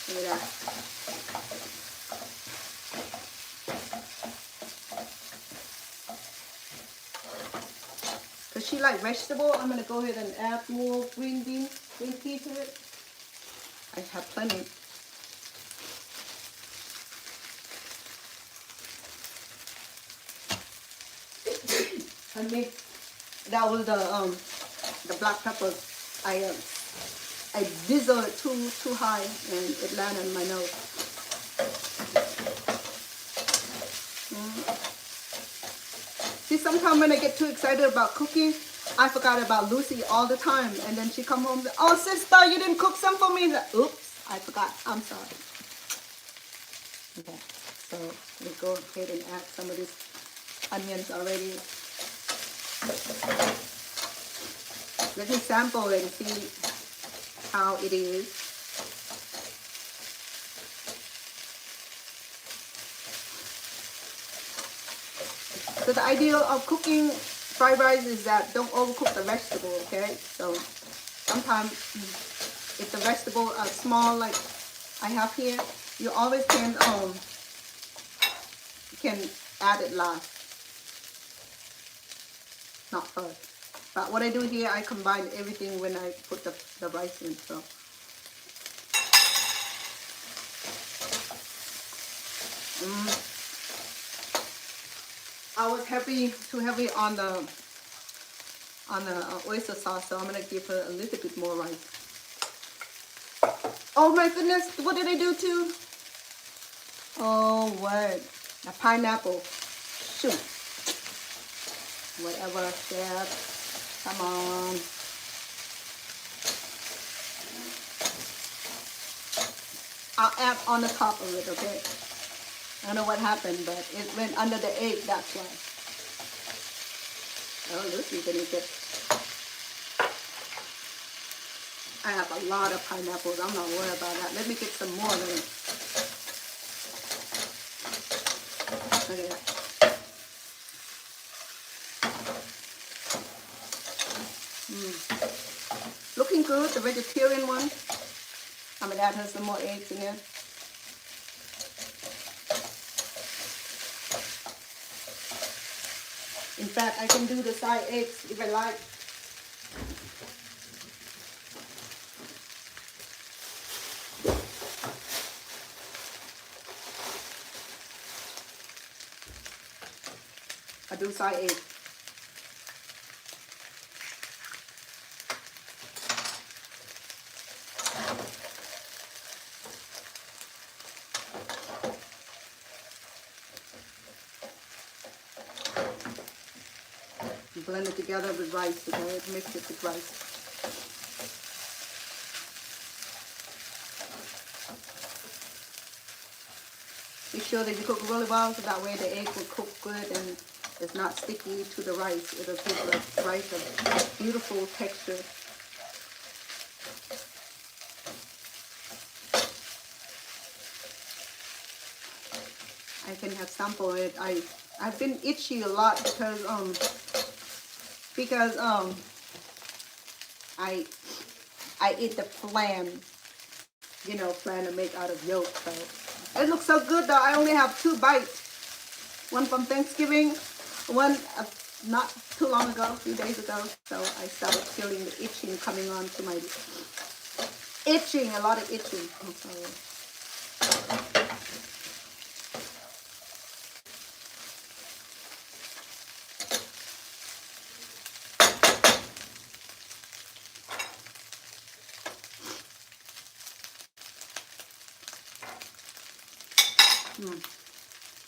Look at that. She like vegetable, I'm gonna go ahead and add more green pea to it. I have plenty. And me, that was the black pepper. I drizzled it too high and it landed on my nose. See, sometimes when I get too excited about cooking, I forgot about Lucy all the time. And then she come home and say, oh, sister, you didn't cook some for me. Like, oops, I forgot. I'm sorry. Okay, so we go ahead and add some of these onions already. Let me sample and see how it is. So the idea of cooking fried rice is that don't overcook the vegetable, okay? So sometimes if the vegetable are small like I have here, you always can add it last, not first. But what I do here, I combine everything when I put the rice in. So I was too heavy on the oyster sauce, so I'm gonna give her a little bit more rice. Oh my goodness, what did I do to? Oh, what? The pineapple. Shoot. Whatever, chef. Come on. I'll add on the top of it, okay? I don't know what happened, but it went under the egg, that's why. Oh, look, you're gonna get... I have a lot of pineapples. I'm not worried about that. Let me get some more then. Look at that. Looking good, the vegetarian one. I'm gonna add her some more eggs in there. In fact, I can do the side eggs if I like. I do side eggs. Blend it together with rice, okay? Mix it with rice. Make sure that you cook really well so that way the egg will cook good and it's not sticky to the rice. It'll give the rice a beautiful texture. I can have sample it. I've been itchy a lot because I eat the flan, you know, flan to make out of yolk. So it looks so good though. I only have 2 bites. One from Thanksgiving, one not too long ago, a few days ago. So I started feeling the itching coming on to my itching, a lot of itching. I'm sorry.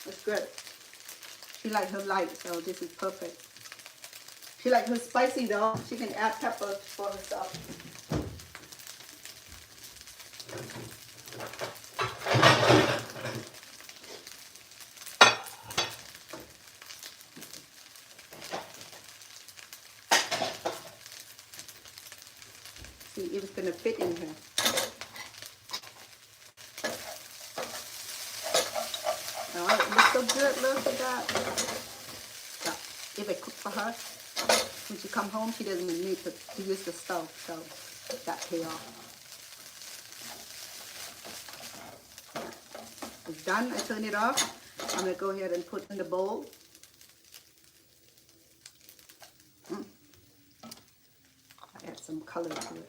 It's good. She likes her light, so this is perfect. She likes her spicy though. She can add pepper for herself. See if it's gonna fit in here. Oh, it looks so good. Look at that. So, if I cook for her, when she come home, she doesn't need to use the stove, so that pay off. It's done. I turn it off. I'm gonna go ahead and put in the bowl. Add some color to it.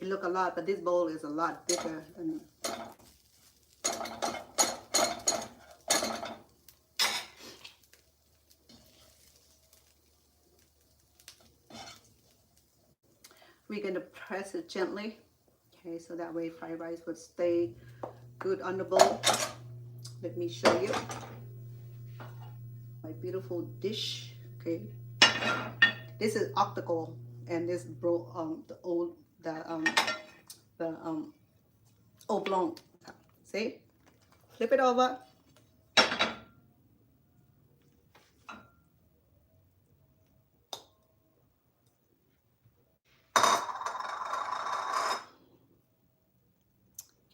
It look a lot, but this bowl is a lot bigger than. We're going to press it gently, okay, so that way fried rice would stay good on the bowl. Let me show you my beautiful dish. Okay, this is octagon, and this the oblong. See, flip it over.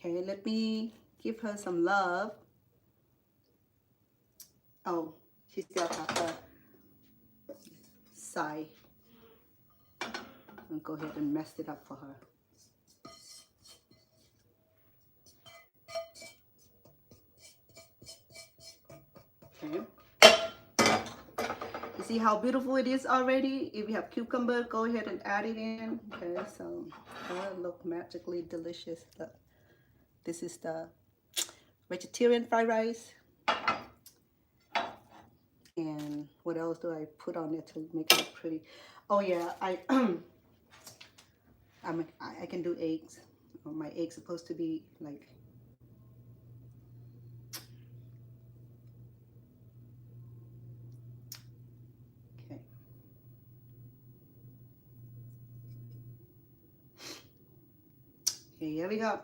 Okay, let me give her some love. Oh, she still has her side. I'll go ahead and mess it up for her. Okay. You see how beautiful it is already? If you have cucumber, go ahead and add it in. Okay, so it look magically delicious. Look. This is the vegetarian fried rice. And what else do I put on it to make it pretty? Oh yeah, I can do eggs. My egg's supposed to be like, okay. Okay, here we go.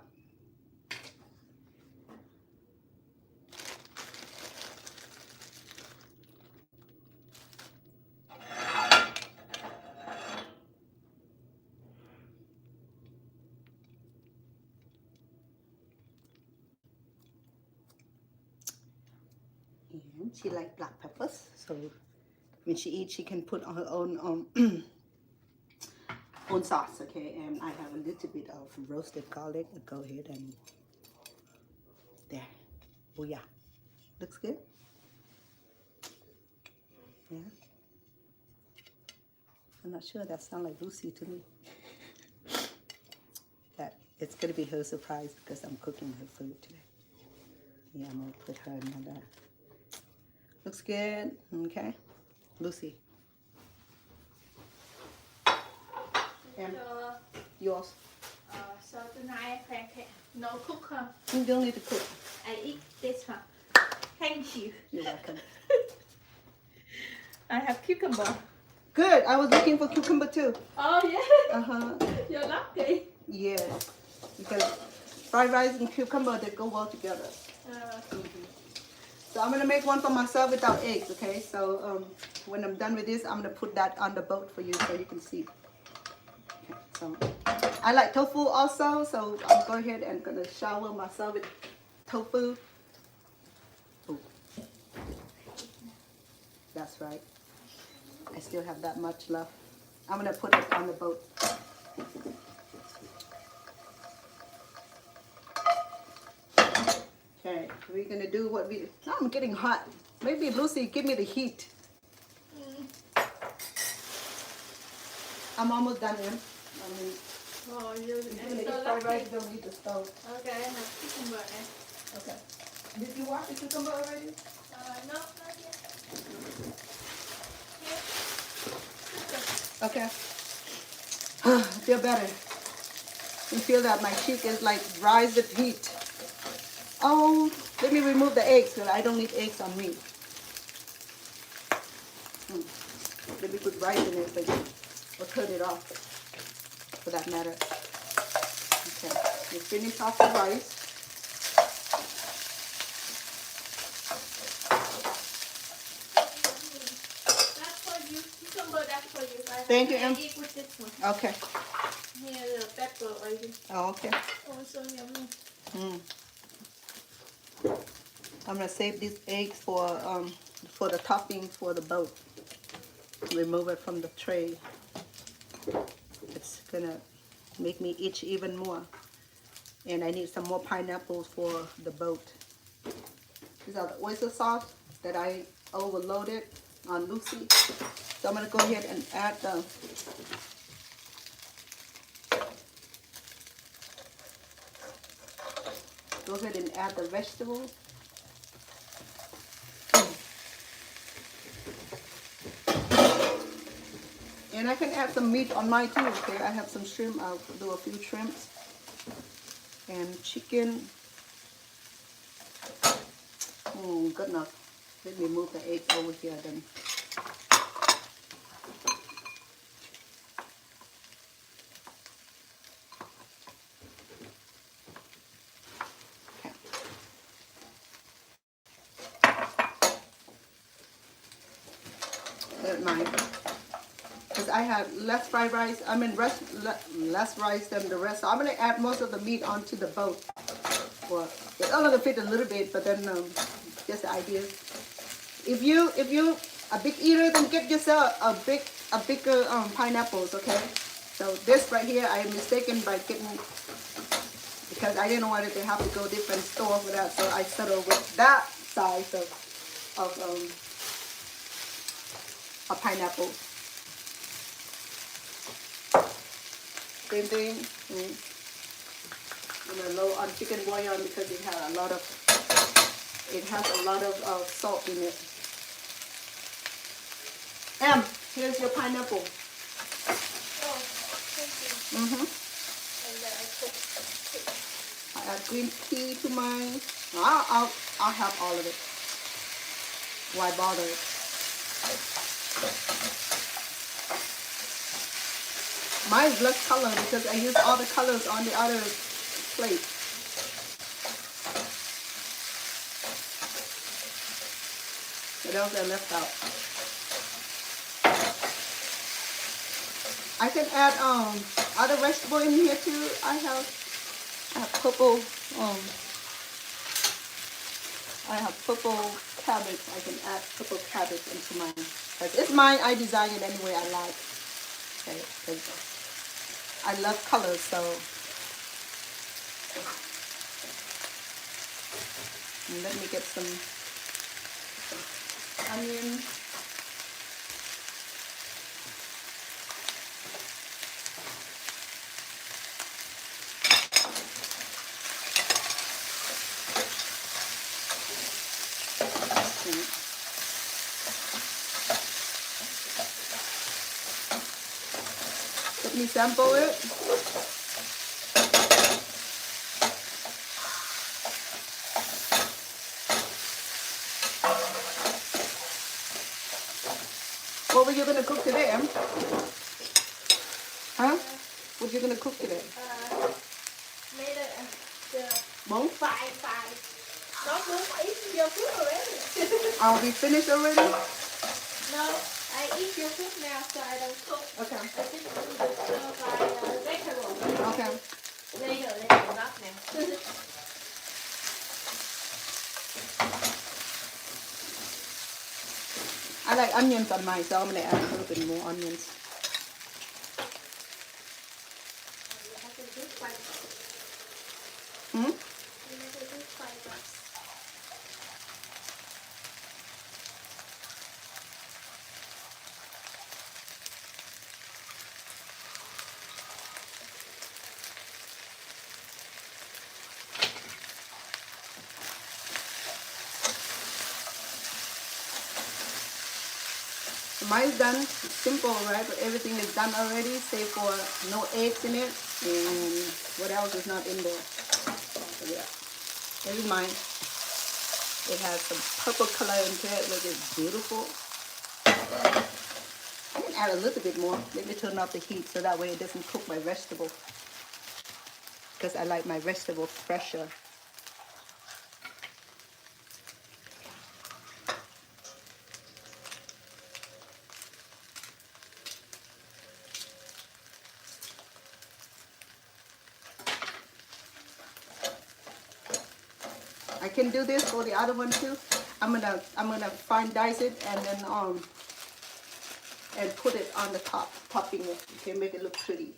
And she likes black peppers, so when she eats, she can put on her own own sauce. Okay, and I have a little bit of roasted garlic. Go ahead and there, booyah, looks good. Yeah, I'm not sure. That sounds like Lucy to me. That it's gonna be her surprise because I'm cooking her food today. Yeah, I'm gonna put her another. Looks good. Okay, Lucy. And yours. So tonight I can no cook. You don't need to cook. I eat this one. Thank you. You're welcome. I have cucumber. Good. I was looking for cucumber too. Oh yeah. Uh-huh. You're lucky. Yeah. Because fried rice and cucumber, they go well together. So I'm gonna make one for myself without eggs, okay? So when I'm done with this, I'm gonna put that on the boat for you so you can see. Okay, so I like tofu also, so I'm going ahead and gonna shower myself with tofu. Ooh. That's right. I still have that much left. I'm gonna put it on the boat. Okay, we're gonna do what we. Oh, I'm getting hot. Maybe Lucy, give me the heat. I'm almost done, Em. Oh, you're If you're gonna eat so fried rice, lucky. you don't need the stove. Okay, I have cucumber. Okay. Did you wash the cucumber already? No, not yet. Okay. I feel better. You feel that my cheek is like rise with heat. Oh, let me remove the eggs because I don't need eggs on me. Let me put rice in it for you, or turn it off for that matter. Okay, we finish off the rice. That's for you. Cucumber, that's for you. Thank you, Em. I eat with this one. Okay. Here, the pepper oil. Oh, okay. Oh, so yummy. I'm gonna save these eggs for the topping for the boat. Remove it from the tray. It's gonna make me itch even more. And I need some more pineapples for the boat. These are the oyster sauce that I overloaded on Lucy. So I'm gonna go ahead and add the vegetables. And I can add some meat on mine too, okay? I have some shrimp. I'll do a few shrimps. And chicken. Good enough. Let me move the eggs over here then. Okay. That's mine. Because I have less fried rice, less rice than the rest. So I'm going to add most of the meat onto the boat. Well, it's only going to fit a little bit, but then just the idea. If you a big eater, then get yourself a bigger pineapples, okay? So this right here, I am mistaken by getting, because I didn't know whether they have to go different store for that, so I settled with that size of a pineapple. Same thing. I'm gonna load on chicken bouillon because it has a lot of salt in it. Em, here's your pineapple. Oh, thank you. Mm-hmm. And then I cook. add green tea to mine. I'll have all of it. Why bother? Mine's less color because I use all the colors on the other plate. What else I left out? I can add other vegetable in here too. I have purple cabbage. I can add purple cabbage into mine. But it's mine. I design it any way I like. Okay, 'cause I love colors, so. And let me get some onion. Let me sample it. What were you gonna cook today, Em? Huh? What you gonna cook today? Made the Bone? five. Not good. I eat your food already. Are we finished already? No, I eat your food now, so I don't cook. Okay. I just do the stir fry vegetable. Okay. Later, not now. I like onions on mine, so I'm gonna add a little bit more onions. Hmm? Mine's done. Simple, right? But everything is done already, save for no eggs in it. And what else is not in there? So yeah. This is mine. It has some purple color into it, which is beautiful. I can add a little bit more. Let me turn off the heat so that way it doesn't cook my vegetable. Because I like my vegetable fresher. I can do this for the other one too. I'm gonna fine dice it and then and put it on the top, topping it. Okay, make it look pretty.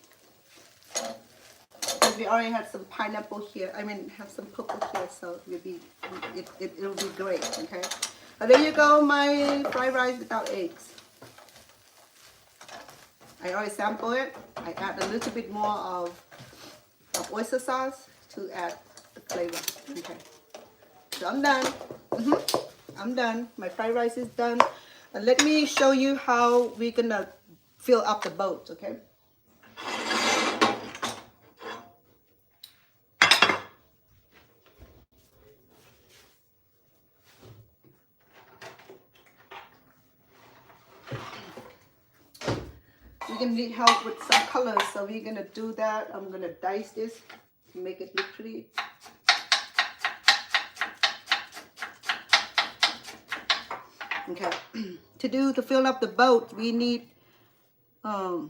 Because we already had some pineapple here. I mean, have some purple here, so it'll be great. Okay. But there you go, my fried rice without eggs. I already sampled it. I add a little bit more of oyster sauce to add the flavor. Okay. So I'm done. I'm done. My fried rice is done. And let me show you how we're gonna fill up the boat, okay? We're gonna need help with some colors, so we're gonna do that. I'm gonna dice this to make it look pretty. Okay, to fill up the boat, we need okay,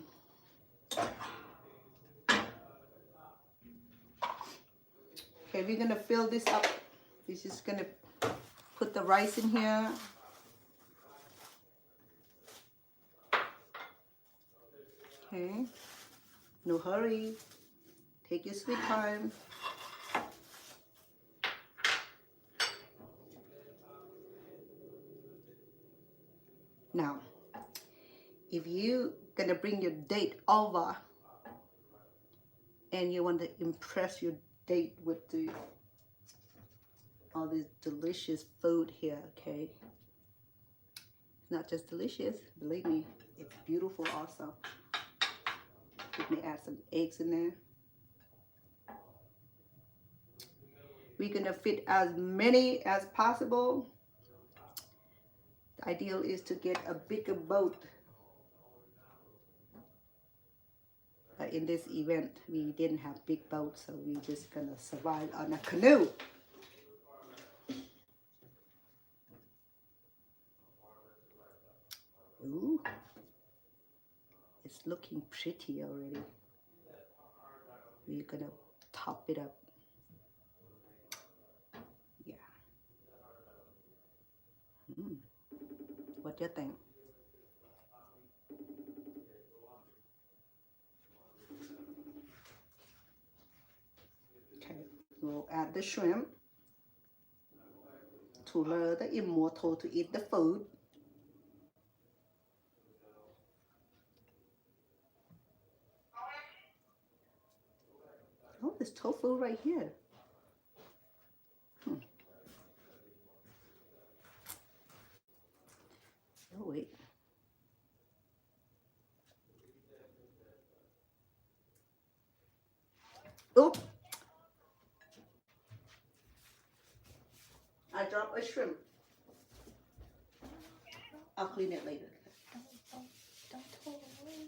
we're gonna fill this up. This is gonna put the rice in here. Okay, no hurry. Take your sweet time. Now, if you gonna bring your date over and you want to impress your date with all this delicious food here, okay? It's not just delicious, believe me, it's beautiful also. Let me add some eggs in there. we're gonna fit as many as possible. The ideal is to get a bigger boat. But in this event, we didn't have big boats, so we're just gonna survive on a canoe. Ooh, it's looking pretty already. We're gonna top it up. Yeah. What do you think? Okay, we'll add the shrimp to lure the immortal to eat the food. Oh, there's tofu right here. Oh, wait. Oh! I dropped a shrimp. I'll clean it later. Don't throw it away.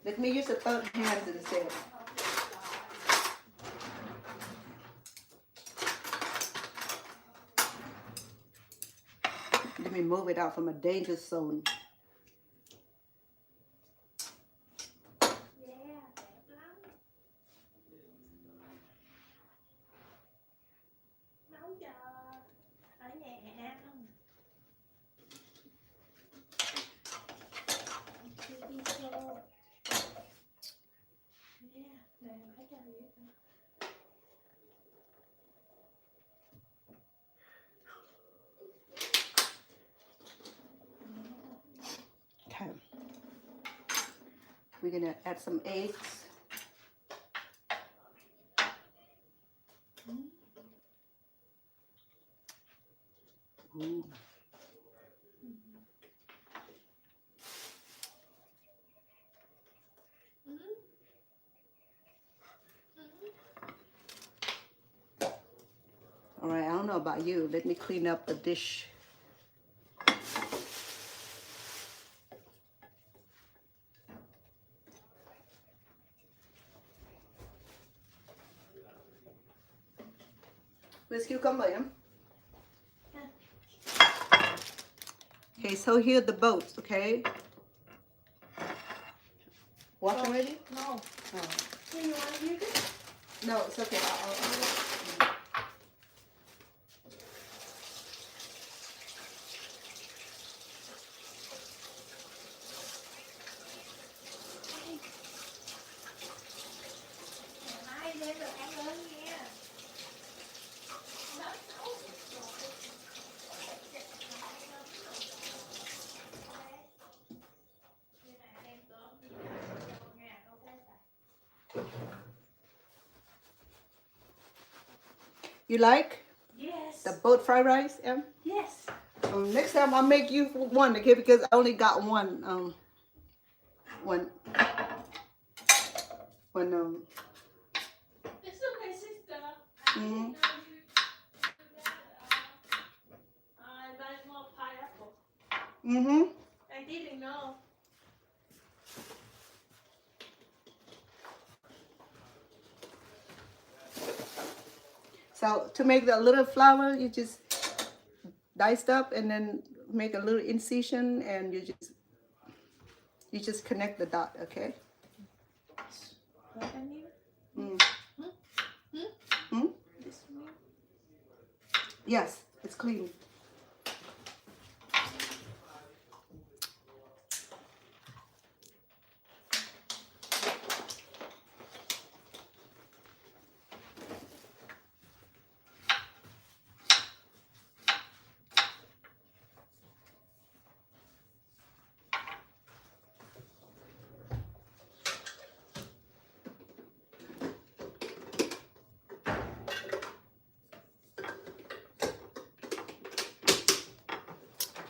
Let me use a third hand instead. Let me move it out from a danger zone. Yeah, đẹp lắm. Nấu cho ở nhà không? Yeah, để phải cho vậy. Okay. We're gonna add some eggs. Ooh. All right, I don't know about you. Let me clean up the dish. Where's cucumber, yeah? Okay, so here are the boats, okay? Wash already? No. Oh. Do you want to use it? No, it's okay. Mai đem đồ ăn lên nha. You like Yes. the boat fried rice, Em? Yes. Next time I'll make you one, okay? Because I only got one. One. It's okay, sister. Mhm. I buy more pineapple. Mm-hmm. I didn't know. So to make the little flower, you just diced up and then make a little incision, and you just connect the dot, okay? What I need? This one? Yes, it's clean.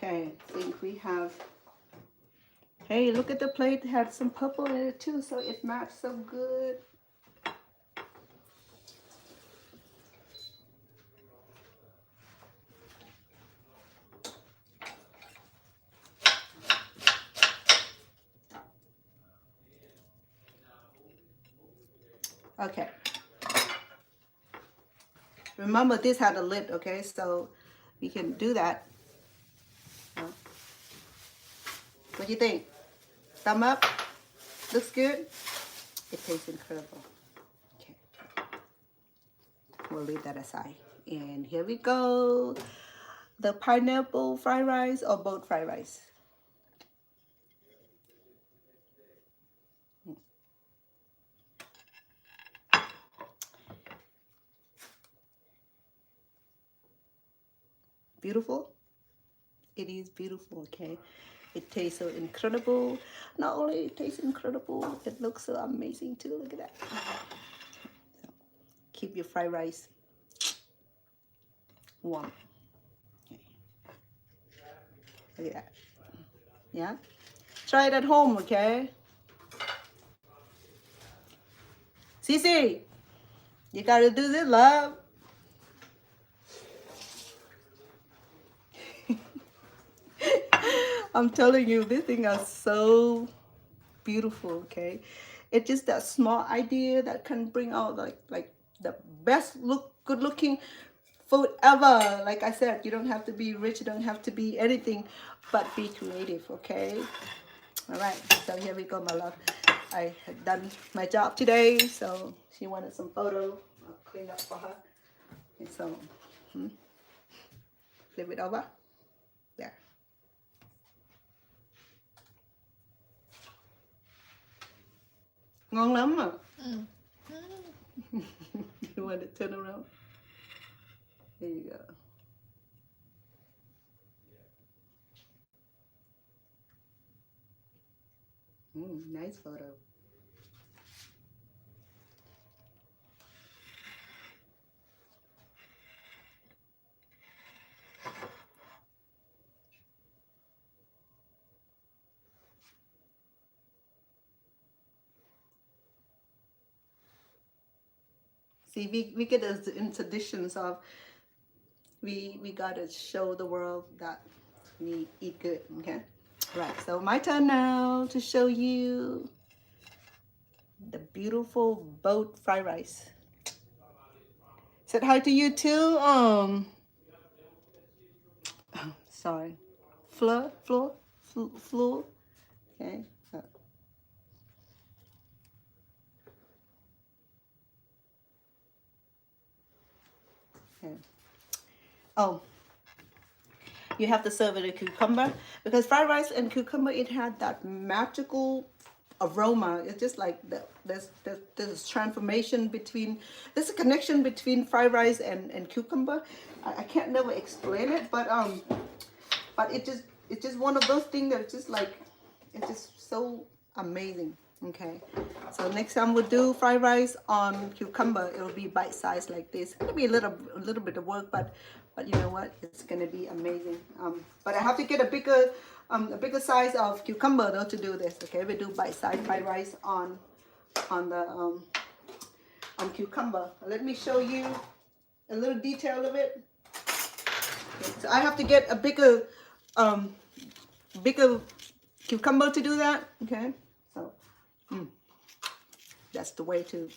Okay, I think we have Hey, look at the plate. It had some purple in it too, so it matched so good. Okay. Remember, this had a lid, okay? So we can do that. What do you think? Thumb up? Looks good? It tastes incredible. Okay. We'll leave that aside. And here we go. The pineapple fried rice or boat fried rice. Beautiful? It is beautiful, okay? It tastes so incredible. Not only it tastes incredible, it looks so amazing too. Look at that. So, keep your fried rice warm. Okay. Look at that. Yeah? Try it at home, okay? Cece, you gotta do this, love. I'm telling you, these things are so beautiful, okay? It's just that small idea that can bring out like the best good looking food ever. Like I said, you don't have to be rich, you don't have to be anything, but be creative, okay? All right, so here we go, my love. I had done my job today, so she wanted some photo. I'll clean up for her. And so, flip it over. There. Ngon lắm à? You want to turn around? There you go. Nice photo. See, we get those in traditions of we gotta show the world that we eat good, okay? Right, so my turn now to show you the beautiful boat fried rice. Said hi to you too. Sorry, Fleur. Okay. Okay. Oh, you have to serve it with cucumber because fried rice and cucumber, it had that magical aroma. It's just like there's transformation between, there's a connection between fried rice and cucumber. I can't never explain it, but it's just one of those things that's just like, it's just so amazing. Okay, so next time we'll do fried rice on cucumber. It'll be bite-sized like this. It's gonna be a little bit of work, but you know what? It's gonna be amazing. But I have to get a bigger size of cucumber though to do this. Okay, we do bite-sized fried rice on cucumber. Let me show you a little detail of it. Okay, so I have to get a bigger cucumber to do that. Okay, so that's the way to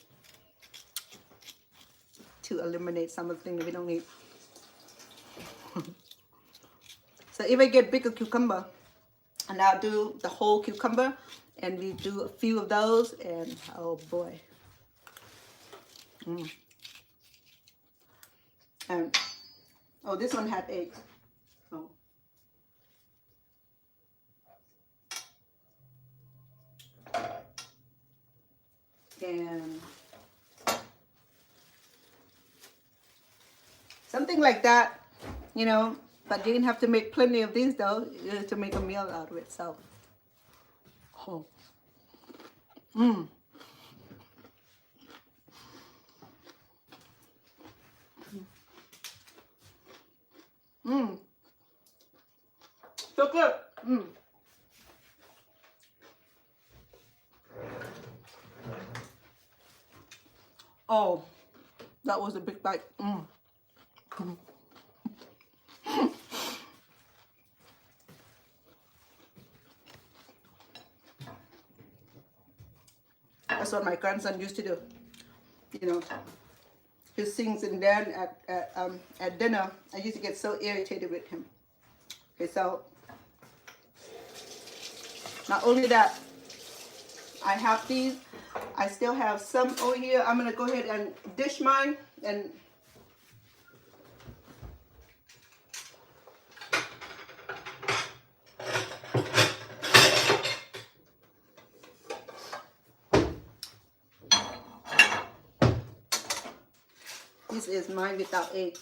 eliminate some of the things that we don't need. So if I get bigger cucumber, and I'll do the whole cucumber, and we do a few of those, and oh boy. And oh, this one had eggs. Oh. And something like that, you know, but you didn't have to make plenty of these though, to make a meal out of it. So, oh. So good. Oh, that was a big bite. That's what my grandson used to do. You know, he sings and then at dinner, I used to get so irritated with him. Okay, so not only that, I have these. I still have some over here. I'm gonna go ahead and dish mine and this is mine without egg.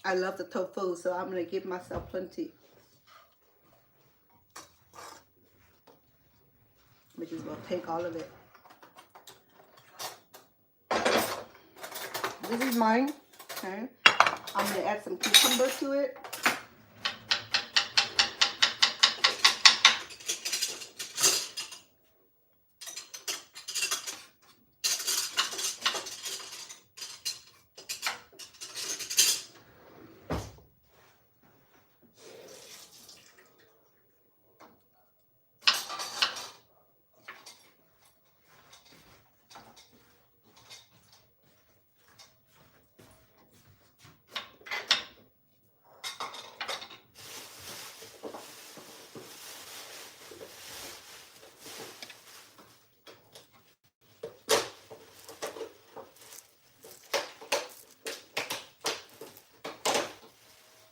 I love the tofu, so I'm gonna give myself plenty. Which is gonna take all of it. This is mine. Okay. I'm gonna add some cucumber to it.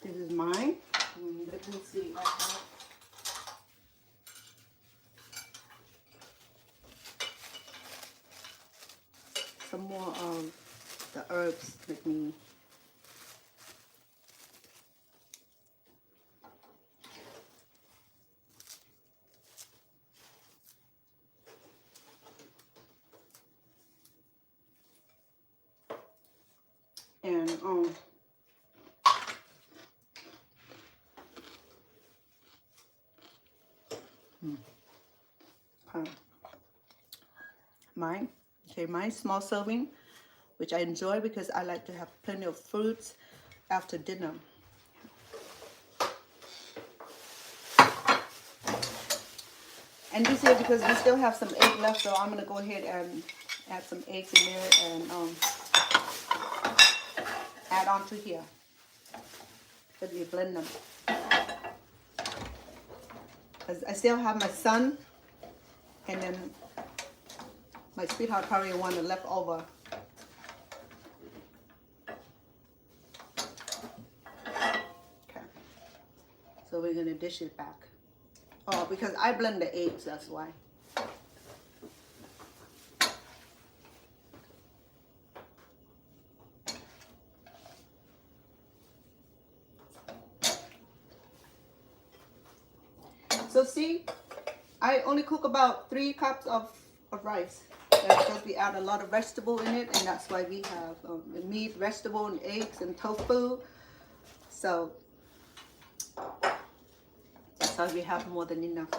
This is mine. Let me see right now. Some more of the herbs with me. And mine. Okay, mine small serving, which I enjoy because I like to have plenty of fruits after dinner. And this here, because we still have some egg left, so I'm gonna go ahead and add some eggs in there and add on to here. Because we blend them. Because I still have my son, and then my sweetheart probably want the leftover. Okay. So we're gonna dish it back. Oh, because I blend the eggs, that's why. So see, I only cook about 3 cups of rice. That's because we add a lot of vegetable in it, and that's why we have the meat, vegetable, and eggs, and tofu. So that's why we have more than enough.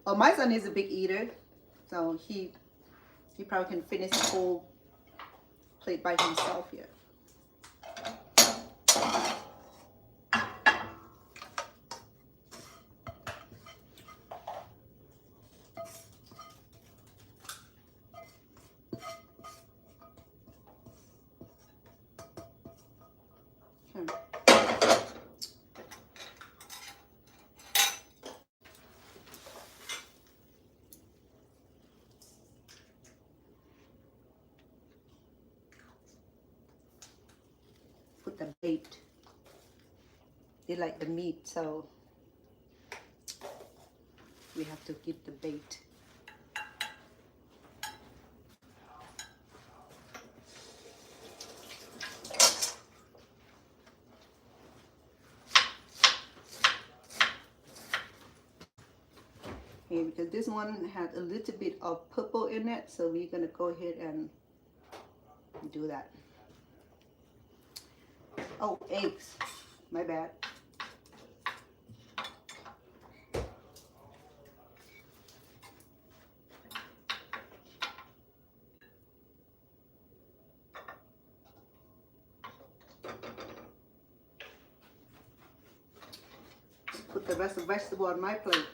Oh, my son is a big eater, so he probably can finish the whole plate by himself here. Put the bait. They like the meat, so we have to give the bait. Okay, because this one had a little bit of purple in it, so we're gonna go ahead and do that. Oh, eggs. My bad. Put the rest of the vegetable on my plate.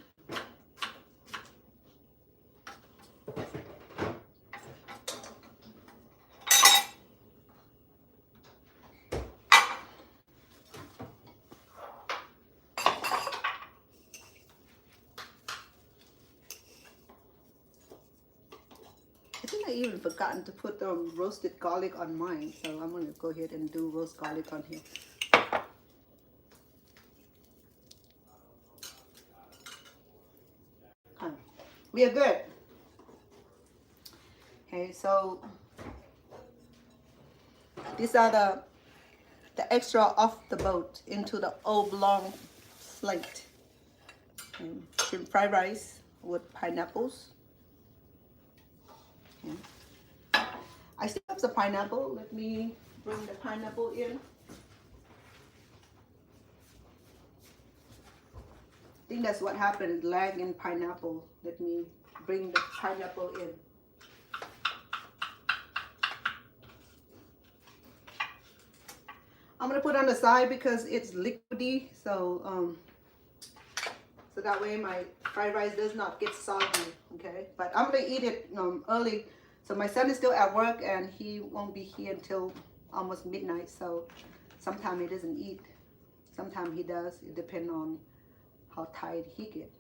I think I even forgotten to put roasted garlic on mine, so I'm gonna go ahead and do roast garlic on here. We are good. Okay, so these are the extra off the boat into the oblong plate. And shrimp fried rice with pineapples. Okay. I still have the pineapple. Let me bring the pineapple in. I think that's what happened, lag in pineapple. Let me bring the pineapple in. I'm gonna put it on the side because it's liquidy, so that way my fried rice does not get soggy, okay? But I'm gonna eat it early. So my son is still at work and he won't be here until almost midnight, so sometimes he doesn't eat. Sometimes he does. It depends on how tired he gets.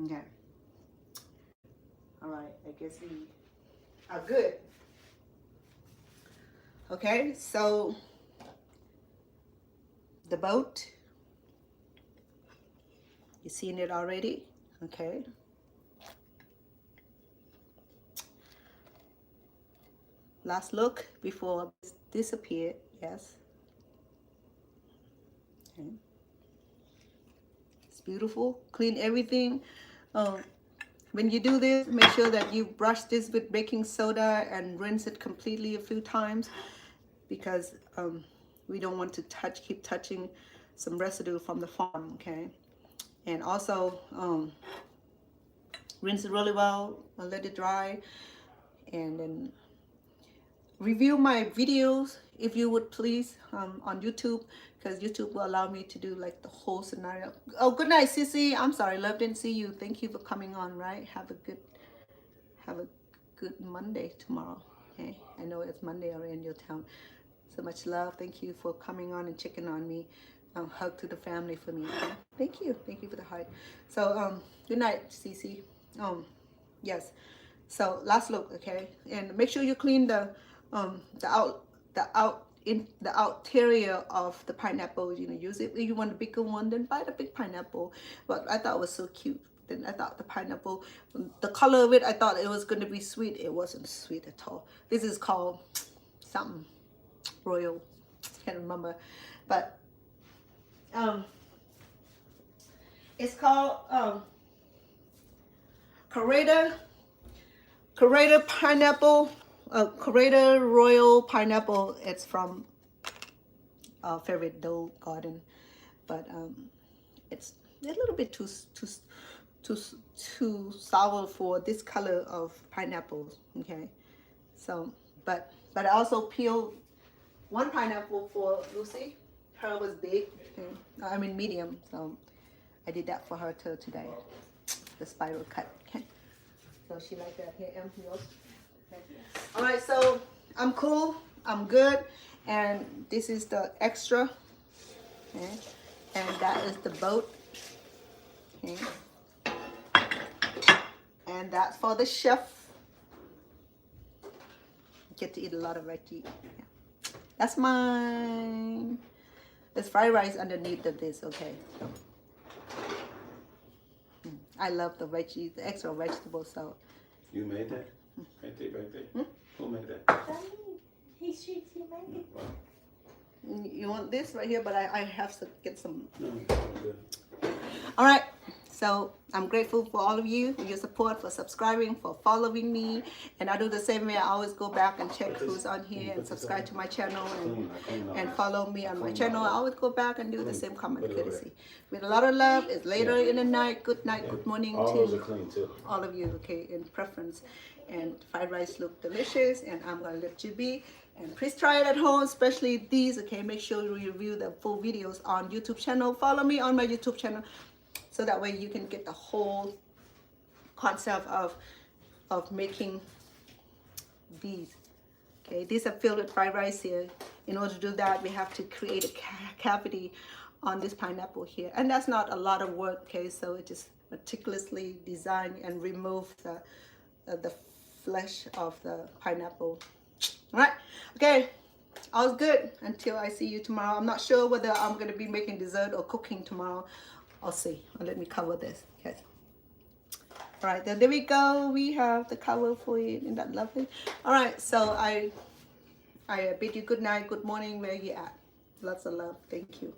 Okay. All right, I guess we are good. Okay, so the boat, you've seen it already, okay? Last look before it disappeared, yes. Okay. It's beautiful, clean everything. When you do this, make sure that you brush this with baking soda and rinse it completely a few times because we don't want to keep touching some residue from the farm, okay? And also rinse it really well and let it dry, and then review my videos if you would please on YouTube, because YouTube will allow me to do like the whole scenario. Oh, good night, Sissy. I'm sorry, love, didn't see you. Thank you for coming on, right? Have a good Monday tomorrow. Okay, I know it's Monday already in your town. So much love. Thank you for coming on and checking on me. Hug to the family for me. Okay? Thank you for the heart. So good night, Cece. Yes. So last look, okay, and make sure you clean the outerior of the pineapple. You know, use it. If you want a bigger one, then buy the big pineapple. But I thought it was so cute. Then I thought the pineapple, the color of it, I thought it was going to be sweet. It wasn't sweet at all. This is called something royal. Can't remember, but it's called Curator pineapple, Curator royal pineapple. It's from our favorite Dole Garden, but it's a little bit too sour for this color of pineapples. Okay, so but I also peeled one pineapple for Lucy. Her was big, okay. I mean medium, so I did that for her too today. The spiral cut. Okay. So she liked that. Here, yours. Okay. All right, so I'm cool. I'm good. And this is the extra. Okay. And that is the boat. Okay. And that's for the chef. Get to eat a lot of veggie. Yeah. That's mine. There's fried rice underneath of this. Okay. So. I love the veggies, the extra vegetables. So You made that? Right there. Who made that? He made it. Wow. you want this right here, but I have to get some. No, good. All right. So I'm grateful for all of you, for your support, for subscribing, for following me. And I do the same way. I always go back and check who's on here and subscribe to my channel and follow me on my channel. I always go back and do the same common courtesy. With a lot of love, it's later in the night. Good night, good morning to all of you, okay, in preference. And fried rice look delicious, and I'm gonna let you be. And please try it at home, especially these, okay? Make sure you review the full videos on YouTube channel. Follow me on my YouTube channel, so that way you can get the whole concept of making these. Okay, these are filled with fried rice here. In order to do that, we have to create a cavity on this pineapple here, and that's not a lot of work. Okay, so it just meticulously design and remove the flesh of the pineapple. All right, okay, all's good until I see you tomorrow. I'm not sure whether I'm going to be making dessert or cooking tomorrow. I'll see. Let me cover this. Okay. All right, then there we go. We have the cover for you. Isn't that lovely? All right, so I bid you good night, good morning, where you at. Lots of love. Thank you.